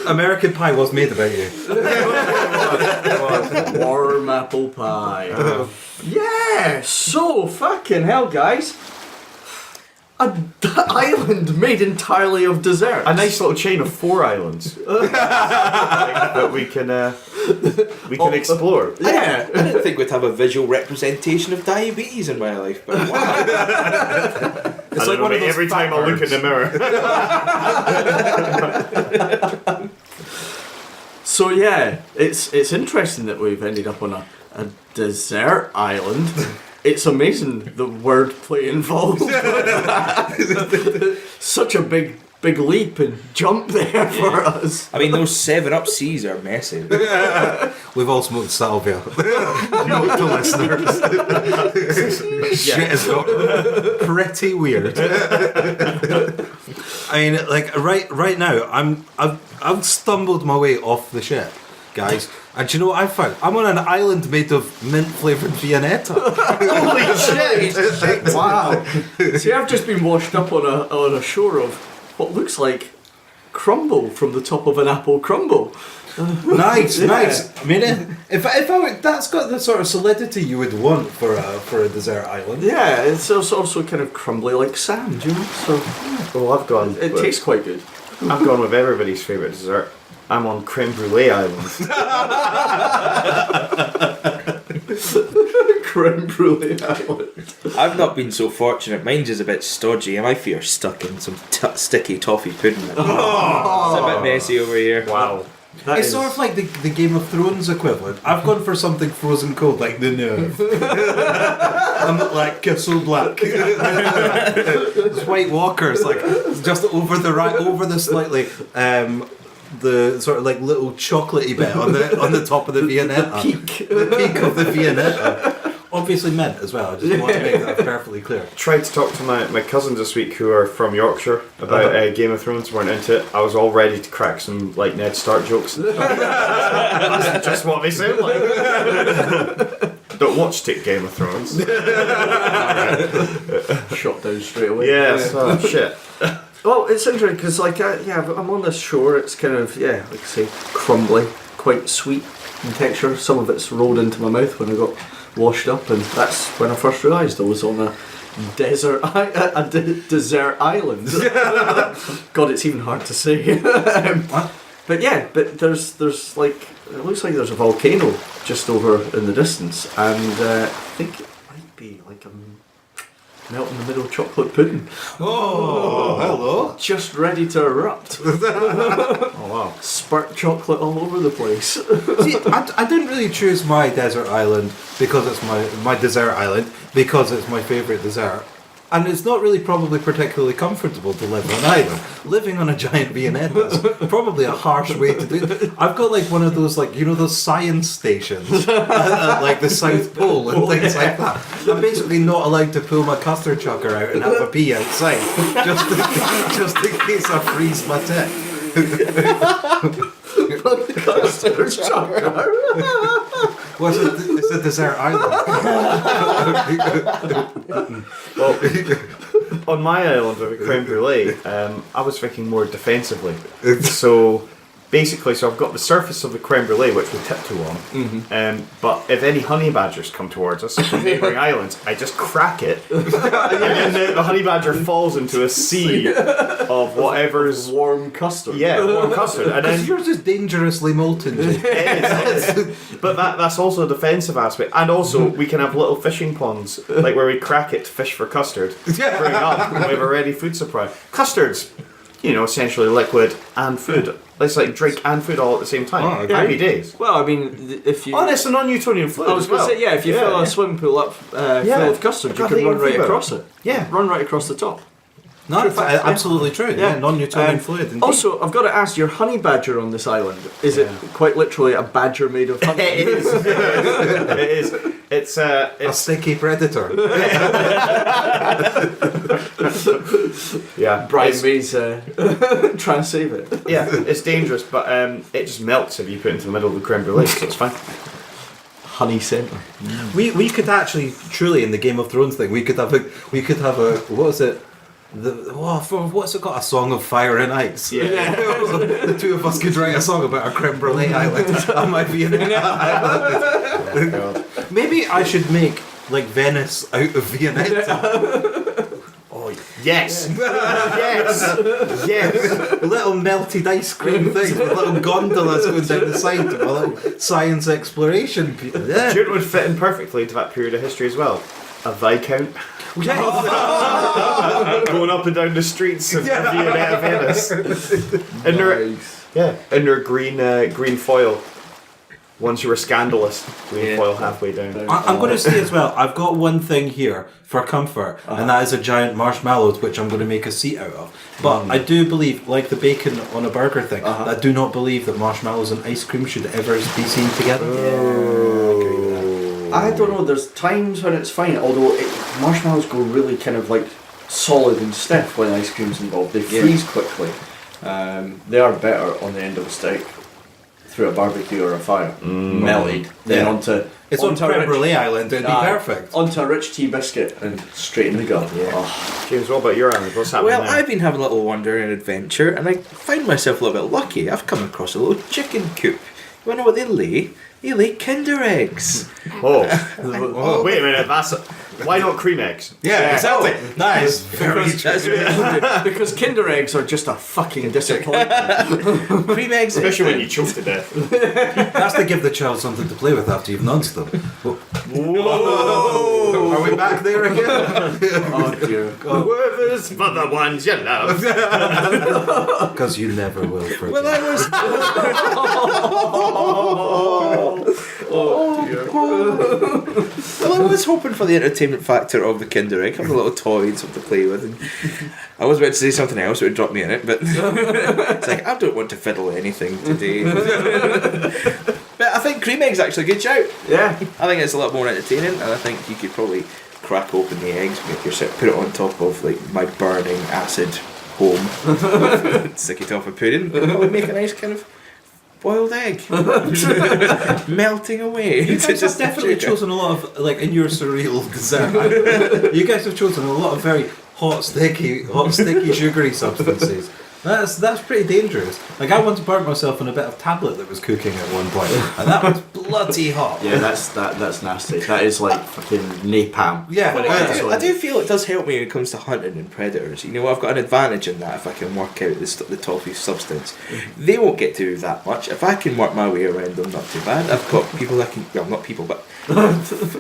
American Pie was made about you. Warm apple pie. Yeah, so fucking hell, guys. An island made entirely of dessert. A nice little chain of 4 islands that we can explore. Yeah. I didn't think we'd have a visual representation of diabetes in my life, but wow. It's like one of those every time I look in the mirror. So yeah, it's interesting that we've ended up on a desert island. It's amazing the wordplay involved. Such a big leap and jump there for us. I mean, those 7-Up C's are massive. We've all smoked salvia. Note to listeners. Shit is got pretty weird. I mean, like right now, I've stumbled my way off the ship, guys. And do you know what I found? I'm on an island made of mint flavoured Viennetta. Holy shit! Wow. See, I've just been washed up on a shore of what looks like crumble from the top of an apple crumble. Nice. I mean, if I were, that's got the sort of solidity you would want for a desert island. Yeah, it's also kind of crumbly like sand, you know. So Oh, I've gone. it tastes quite good. I've gone with everybody's favourite dessert. I'm on creme brulee island. Creme brulee island. I've not been so fortunate. Mine's is a bit stodgy, and my feet are stuck in some sticky toffee pudding. It's a bit messy over here. Wow. It's sort of like the Game of Thrones equivalent. I've gone for something frozen cold, like the nerve. I'm not like Kissel Black. It's White Walkers, like just over the slightly the sort of like little chocolatey bit on the top of the Viennetta. The peak of the Viennetta. Obviously mint as well. I just want to make that perfectly clear. Tried to talk to my cousins this week who are from Yorkshire about Game of Thrones, weren't into it. I was all ready to crack some like Ned Stark jokes. That's just what they sound like. Don't watch Game of Thrones. shot down straight away. Yes, oh shit. Well, it's interesting because I'm on this shore. It's kind of like I say, crumbly, quite sweet in texture. Some of it's rolled into my mouth when I got washed up, and that's when I first realised I was on a desert island. God, it's even hard to say. But there's like, it looks like there's a volcano just over in the distance, and I think it might be like a melt in the middle chocolate pudding. Oh, hello. Just ready to erupt. Oh wow. Spurt chocolate all over the place. See, I didn't really choose my desert island because it's my desert island because it's my favourite dessert. And it's not really probably particularly comfortable to live on either. Living on a giant Viennetta is probably a harsh way to do it. I've got like one of those, like, you know, those science stations at like the South Pole and things like that. I'm basically not allowed to pull my custard chucker out and have a pee outside just in case I freeze my tit. Custard chucker. What's it? It's a desert island. Well, on my island with a creme brulee, I was thinking more defensively. So basically, I've got the surface of the creme brulee, which we tiptoe on. But if any honey badgers come towards us from neighbouring islands, I just crack it, and then the honey badger falls into a sea of whatever's warm custard. Yeah, warm custard, and Because then yours is dangerously molten. Jake. but that's also a defensive aspect, and also we can have little fishing ponds, like where we crack it to fish for custard. Bring it up, and we have a ready food supply. Custards. essentially liquid and food. It's like drink and food all at the same time. Oh, okay. Happy days. Well, I mean, if you... Oh, and it's a non-Newtonian fluid. I was going to say, if you fill a swimming pool up full of custard, you can run right across it. Yeah. Run right across the top. No, it's absolutely true. Yeah, non-Newtonian fluid. Indeed. Also, I've got to ask, your honey badger on this island, is it quite literally a badger made of honey? It is. It is. It's a sticky predator. yeah. Brian May's trying to save it. Yeah, it's dangerous, but it just melts if you put it into the middle of the creme brulee, so it's fine. Honey centre. We could actually truly in the Game of Thrones thing. We could have a what was it? What's it got? A Song of Fire and Ice. Yeah. The two of us could write a song about a creme brulee island. That might be an island. Maybe I should make like Venice out of Viennetta. Oh yes, yes, yes. Little melted ice cream things with little gondolas going down the side of a little science exploration. Do you know what would fit in perfectly to that period of history as well? A Viscount. Going up and down the streets of Vienna, Venice. In their green foil. Once you were scandalous, green foil halfway down. I'm going to say as well, I've got one thing here for comfort, and that is a giant marshmallow, which I'm going to make a seat out of. But I do believe, like the bacon on a burger thing, I do not believe that marshmallows and ice cream should ever be seen together. I don't know, there's times when it's fine, although marshmallows go really kind of like solid and stiff when ice cream's involved. They freeze quickly. They are better on the end of a stick through a barbecue or a fire, melted, then onto... It's on creme brulee island, it'd be perfect. Onto a rich tea biscuit and straight in the gut. Yeah. Oh. James, what about your island? What's happening Well, there? I've been having a little wander and adventure, and I find myself a little bit lucky. I've come across a little chicken coop. You want to know what they lay? They lay Kinder eggs. Oh, wait a minute, why not cream eggs? Yeah, exactly. Nice. Because Kinder eggs are just a fucking disappointment. Cream eggs, Especially when you choke to death. That's to give the child something to play with after you've nunced them. Whoa! Are we back there again? Oh dear. Whoever's for the ones you love. Because you never will forget. Well, I was. Oh dear. Well, I was hoping for the entertainment factor of the Kinder Egg, having a little toy and something to play with. And I was about to say something else that would drop me in it, but it's like, I don't want to fiddle anything today. But I think cream egg's actually a good shout. Yeah. I think it's a lot more entertaining, and I think you could probably crack open the eggs, make yourself put it on top of like my burning acid home, stick it off a pudding, and that would make a nice kind of boiled egg melting away. You guys have definitely chosen a lot of, like, in your surreal dessert. You guys have chosen a lot of very hot, sticky, sugary substances. That's pretty dangerous. Like, I once burnt myself on a bit of tablet that was cooking at one point, and that was bloody hot. Yeah, that's nasty. That is like fucking napalm. Yeah, I do feel it does help me when it comes to hunting and predators. You know, I've got an advantage in that if I can work out the toffee substance. They won't get to do that much. If I can work my way around them, not too bad. I've got people I can, well, not people, but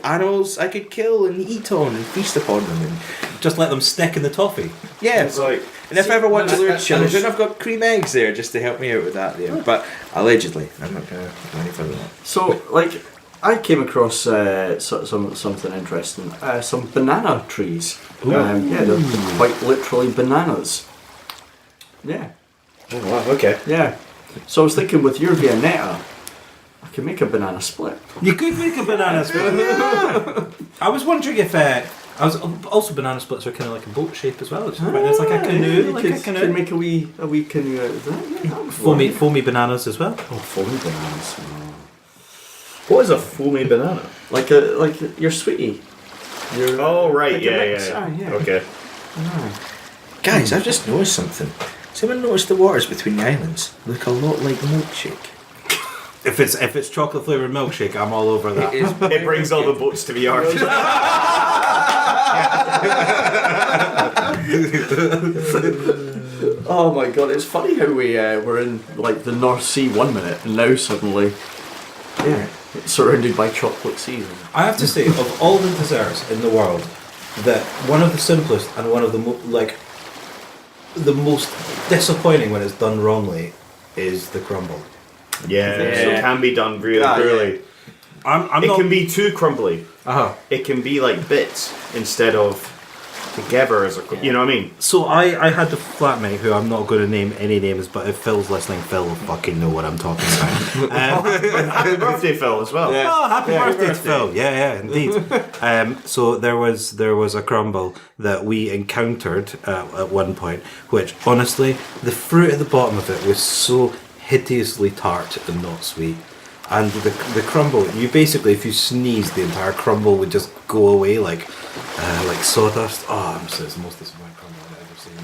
animals I could kill and eat on and feast upon them and just let them stick in the toffee. Yeah, It's like, and if I ever want to lure children, I've got cream eggs there just to help me out with that there. But allegedly, I'm not going to go any further than that. So, like, I came across something interesting. Some banana trees. Yeah, they're quite literally bananas. Yeah. oh wow, okay. Yeah. So I was thinking with your Viennetta, I could make a banana split. You could make a banana split. I was wondering if also banana splits are kind of like a boat shape as well. It's like a canoe, You could make a wee canoe out of that. Yeah, that would work. foamy bananas as well. Oh, foamy bananas. Oh. What is a foamy banana? Like your sweetie. Oh, right, Like a yeah, mix. yeah. Yeah. Okay. Guys, I've just noticed something. Someone noticed the waters between the islands look a lot like milkshake. If it's chocolate flavoured milkshake, I'm all over that. It brings all the boats to the yard. Oh my god, it's funny how we were in like the North Sea 1 minute and now suddenly, surrounded by chocolate season. I have to say, of all the desserts in the world, that one of the simplest and one of the the most disappointing when it's done wrongly is the crumble. Yeah, Yeah. it can be done really Yeah, poorly. I'm It not. can be too crumbly. Uh-huh. It can be like bits instead of together as a. You know what I mean? So I had the flatmate who I'm not going to name any names, but if Phil's listening, Phil will fucking know what I'm talking about. Happy birthday, Phil, as well. Yeah. Oh, happy Yeah, birthday to birthday. Phil! Yeah, indeed. So there was a crumble that we encountered at one point, which honestly, the fruit at the bottom of it was so hideously tart and not sweet. And the crumble, you basically, if you sneezed, the entire crumble would just go away like sawdust. Oh, it's the most disappointing crumble I've ever seen in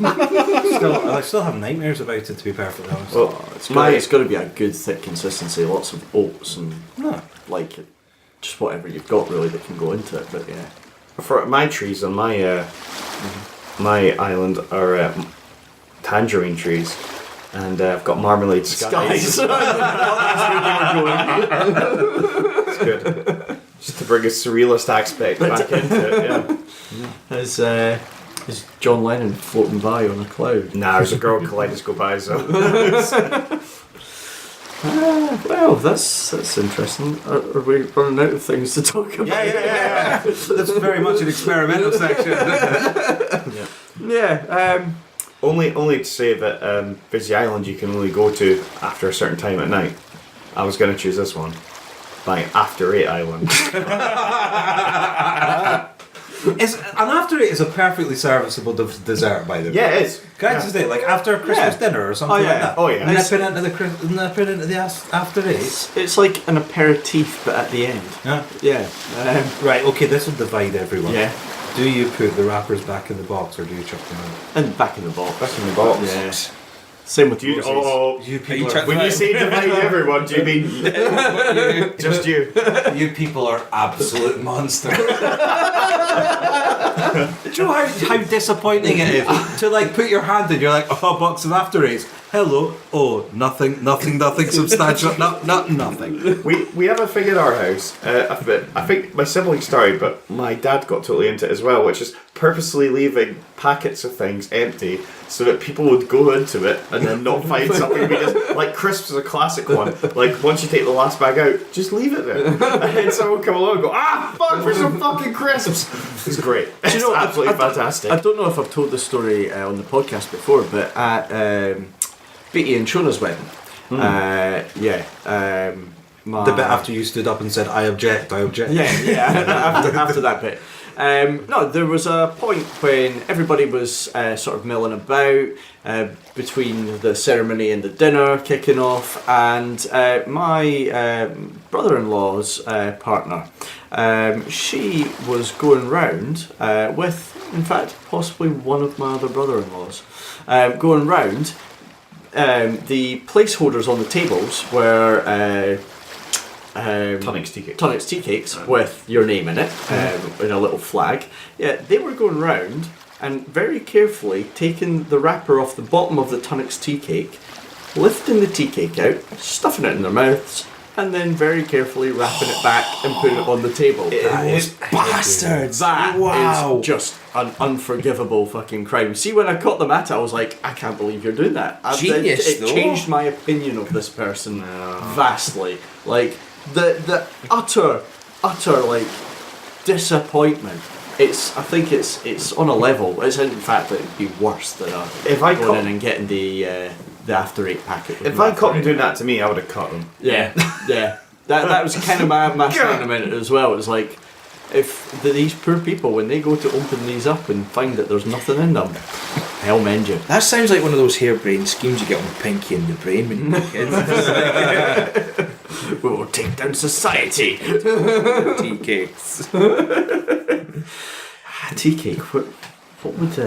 my life. I still have nightmares about it, to be perfectly honest. Well, It's got to be a good thick consistency, lots of oats and No. like just whatever you've got really that can go into it. But yeah, for my trees on my my island are tangerine trees, and I've got marmalade skies. It's good. Just to bring a surrealist aspect back into it. Yeah. is John Lennon floating by on a cloud? Nah, there's a girl kaleidoscope eyes. So. Well, that's interesting. Are we running out of things to talk about? Yeah. That's very much an experimental section. Yeah. Only to say that Busy Island you can only go to after a certain time at night. I was going to choose this one. By After 8 Island. An after eight is a perfectly serviceable dessert, by the way. Yeah, it is. Can I just say, like after a Christmas dinner or something Oh, yeah. like that? Oh, yeah. Nip into the after eight. It's like an aperitif, but at the end. Yeah. Yeah. Right. Okay. This will divide everyone. Yeah. Do you put the wrappers back in the box or do you chuck them out? And back in the box. Back in the box. Yeah. Same with You, roses. oh, You Are you people chucking when you say divide everyone, do you mean just you? you people are absolute monsters. Do you know how disappointing it is to like put your hand in? You're like, oh, a box of after eights. Hello. Oh, nothing substantial. Nothing. We have a thing in our house. I think my siblings started, but my dad got totally into it as well, which is purposely leaving packets of things empty so that people would go into it and then not find something. Because like crisps is a classic one. Like once you take the last bag out, just leave it there, and then someone will come along and go, fuck for some fucking crisps. It's great. It's absolutely fantastic. I don't know if I've told this story on the podcast before, but at Beatty and Shona's wedding, my The bit after you stood up and said, I object. after that bit. No, there was a point when everybody was sort of milling about between the ceremony and the dinner kicking off, and my brother-in-law's partner, she was going round with, in fact, possibly one of my other brother-in-laws, going round. The placeholders on the tables were Tonics tea cake. Tonics tea cakes with your name in it, in a little flag. Yeah, they were going round and very carefully taking the wrapper off the bottom of the Tonics tea cake, lifting the tea cake out, stuffing it in their mouths, and then very carefully wrapping it back and putting it on the table. Bastards! That Wow. is just an unforgivable fucking crime. See, when I caught them at it, I was like, I can't believe you're doing that. Genius, It though. changed my opinion of this person vastly. Like, the utter like disappointment. I think it's on a level. It's in fact that it'd be worse than If I going caught- in and getting the after eight packet. with If no I caught them after doing eight. that to me, I would have cut them. Yeah. That was kind of my sentiment as well. It was like, if these poor people, when they go to open these up and find that there's nothing in them, hell mend you. That sounds like one of those harebrained schemes you get on Pinky and the Brain when you're kids. We will take down society. Tea cakes. Tea cake. What would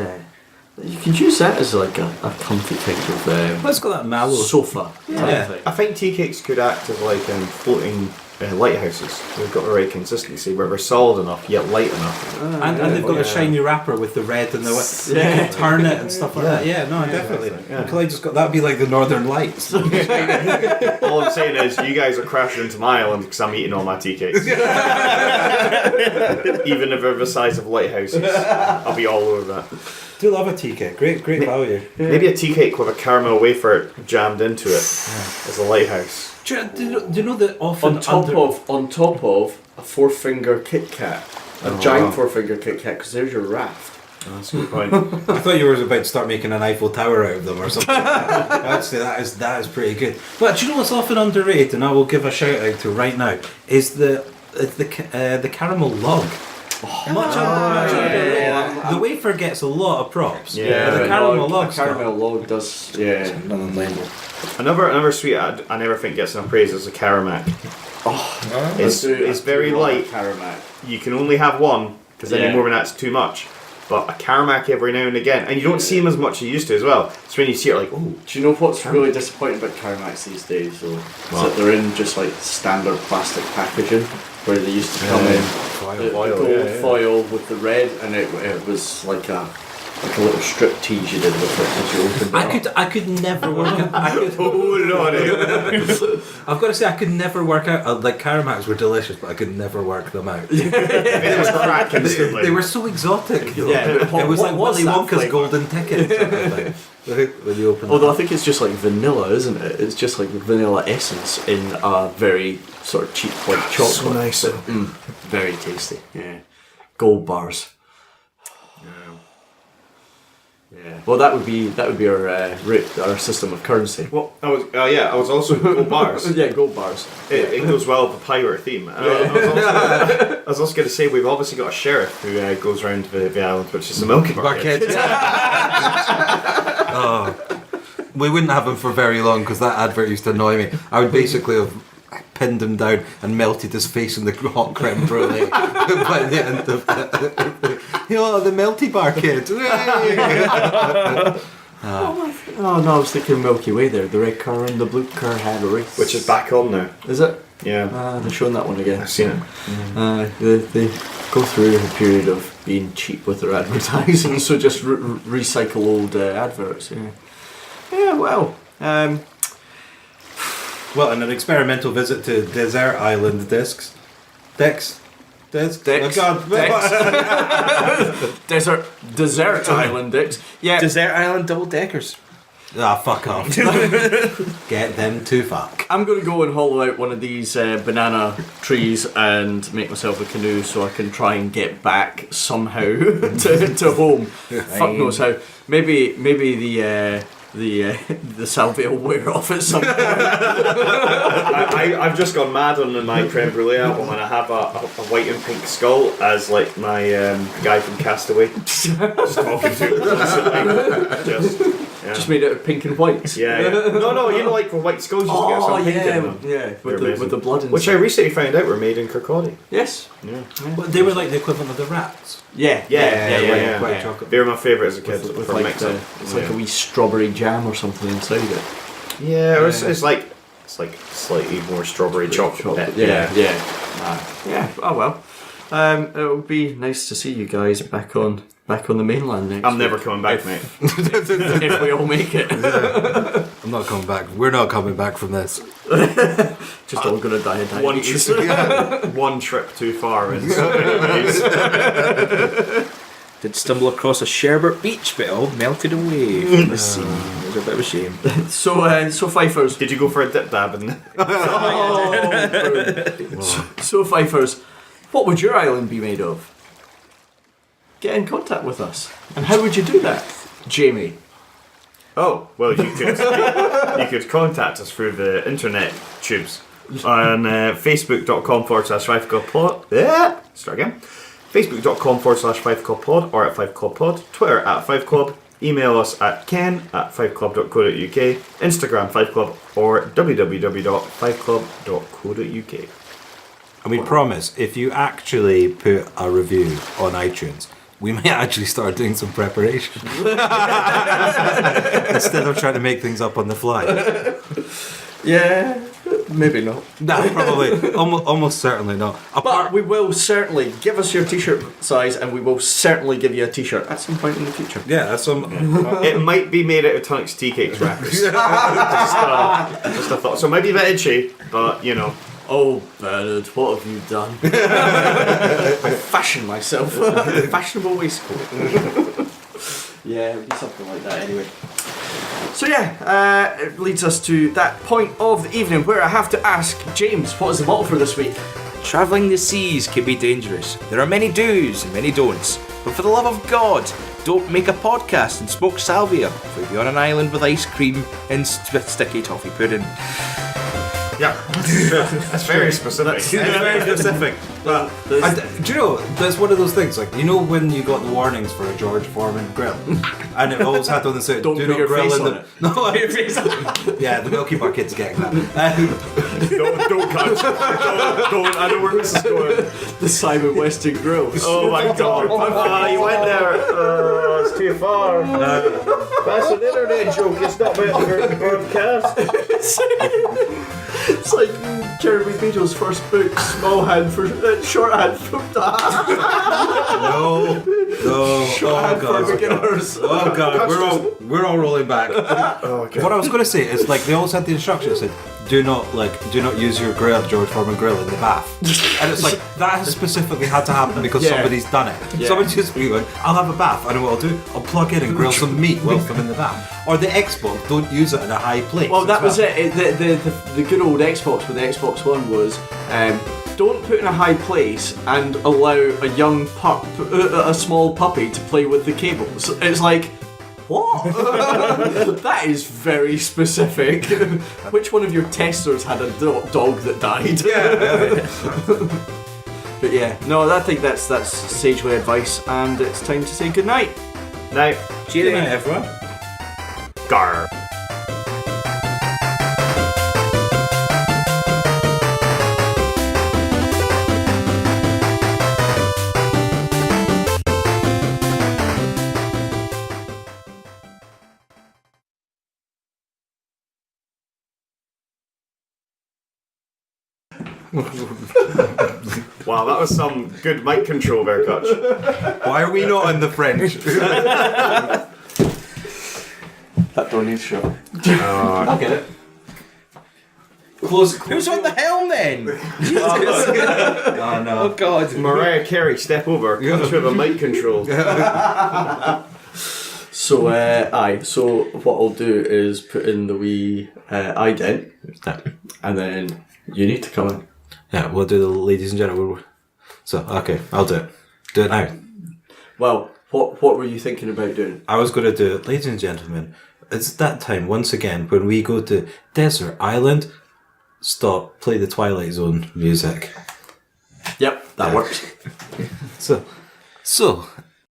you could use that as like a comfy kind of Let's go that mallow. sofa Yeah. type thing. I think tea cakes could act as like floating lighthouses. They've got the right consistency where they're solid enough yet light enough. And they've got a shiny wrapper with the red and the white. Yeah. You can turn it and stuff like that. Yeah, no, definitely. That'd be like the Northern Lights. All I'm saying is, you guys are crashing into my island because I'm eating all my tea cakes. Even if they're the size of lighthouses, I'll be all over that. Do love a tea cake. Great value. Maybe a tea cake with a caramel wafer jammed into it as a lighthouse. Do you know that often On top of a 4-finger Kit Kat, a giant 4-finger Kit Kat, because there's your raft. That's a good point. I thought you were about to start making an Eiffel Tower out of them or something. I'd say that is pretty good. But do you know what's often underrated, and I will give a shout out to right now, is the caramel log. Much underrated. The wafer gets a lot of props. Yeah, but the caramel log. Caramel log does. Yeah. Another label. Another sweet I never think gets enough praise is a Caramac. It's very light. Caramac. You can only have one because any more than that's too much. But a Caramac every now and again, and you don't see them as much as you used to as well. So when you see it, like, oh, do you know what's really disappointing about Caramacs these days? Though, is that they're in just like standard plastic packaging, where they used to come in the gold foil with the red, and it was like a little strip tease you did with it as you opened it. I could never work out. I've got to say, I could never work out. Like Caramacs were delicious, but I could never work them out. it was crack instantly. They were so exotic. Yeah, it was like Willy Wonka's flavour? golden ticket. Sort of thing, when you open Although I think it's just like vanilla, isn't it? It's just like vanilla essence in a very sort of cheap white chocolate. So nice. Very tasty. Yeah. Gold bars. Yeah. Well, that would be our system of currency. Well, I was also gold bars. Yeah, gold bars. It goes well with the pirate theme. I was also going to say we've obviously got a sheriff who goes around the island, which is the Milky Bar Kid. We wouldn't have him for very long because that advert used to annoy me. I would basically have pinned him down and melted his face in the hot creme brulee by the end of it. The Melty Bar Kid. Oh no, I was thinking Milky Way there. The red car and the blue car had a race. which is back on now. Is it? Yeah, They're showing that one again. I've seen it. They go through a period of being cheap with their advertising, so just recycle old adverts. Yeah. Yeah. Well. Well, and an experimental visit to Desert Island Discs. Oh God. Desert Island Dicks. Yeah. Desert Island double deckers. Fuck off. Get them to fuck. I'm going to go and hollow out one of these banana trees and make myself a canoe so I can try and get back somehow to home. Fuck knows how. Maybe the salvia will wear off at some point. I've just gone mad on my creme brulee album, and I have a white and pink skull as like my guy from Castaway. Just talking to him constantly. Just made it pink and white. Yeah. No, you know, like for white skulls, you just get some pink in them. Yeah, with the blood inside. Which I recently found out were made in Kirkcaldy. Yes. Yeah. Well, they were like the equivalent of the rats. Yeah. White chocolate. They were my favourite as a kid. With for like mixing. it's like a wee strawberry jam or something inside it. Yeah, or it's like slightly more strawberry chocolate. Yeah. Oh well. It would be nice to see you guys back on the mainland next. I'm never coming back, mate. If we all make it. I'm not coming back. We're not coming back from this. Just all gonna die of One diabetes. one trip too far in. Did stumble across a sherbet beach, but it all melted away from the sea. It was a bit of a shame. So Fifers. Did you go for a dip dab? So Fifers, what would your island be made of? Get in contact with us. And how would you do that, Jamie? Oh, well, you could contact us through the internet tubes on facebook.com/Fife Club Pod. Start again. Facebook.com/Fife Club Pod or at Fife Club Pod. Twitter at Fife Club. Email us at ken@fifeclub.co.uk. Instagram Fife Club or www.fifeclub.co.uk. And we promise, if you actually put a review on iTunes, we may actually start doing some preparation. Instead of trying to make things up on the fly. Yeah, maybe not. No, probably. Almost certainly not. But we will certainly give us your t-shirt size and we will certainly give you a t-shirt at some point in the future. Yeah, that's some. It might be made out of Tunnocks tea cakes wrappers. just a thought. So it might be a bit itchy, but you know. Oh, Bernard, what have you done? I fashioned myself a fashionable waistcoat. Yeah, it'd be something like that anyway. So yeah, it leads us to that point of the evening where I have to ask James, what is the motto for this week? Travelling the seas can be dangerous. There are many do's and many don'ts. But for the love of God, don't make a podcast and smoke salvia if you'll be on an island with ice cream and sticky toffee pudding. Yeah, that's very specific. That's very specific. But Do you know, that's one of those things, like, you know when you got the warnings for a George Foreman grill? And it always had on the side, Don't do put not your grill face in on the... it. No, your face on it. Yeah, the Milky Bucket's getting that. don't catch. Don't. I know where this is going. The Simon Weston Grills. Oh my God! You went there. It's too far. That's an internet joke. It's not meant for the broadcast. It's like Jeremy Beadle's first book, shorthand for shorthand for beginners. Oh God, we're all rolling back. Okay. What I was going to say is, like, they always had the instructions that do not use your grill, George Foreman grill, in the bath. And it's like, that has specifically had to happen because Yeah. somebody's done it. Yeah. Someone's just going, I'll have a bath. I know what I'll do. I'll plug in and grill some meat whilst I'm in the bath. Or the Xbox, don't use it in a high place. Well, that as was it. The good old Xbox with the Xbox One was don't put in a high place and allow a young a small puppy to play with the cables. It's like, what? That is very specific. Which one of your testers had a dog that died? Yeah. But yeah, no, I think that's sage way advice, and it's time to say goodnight. Now, Good night, everyone. gar. Wow, that was some good mic control there, Kutch. Why are we not in the French? That don't need show. I'll get it. Who's on the helm then? Oh no. Oh God. Mariah Carey, step over. Kutch with a mic control. So, so what I'll do is put in the wee ident, and then you need to come in. Yeah, we'll do the ladies and gentlemen. So, okay, I'll do it. Do it now. Well, what were you thinking about doing? I was going to do it. Ladies and gentlemen, it's that time once again when we go to Desert Island. Stop, play the Twilight Zone music. Yep, that works. So,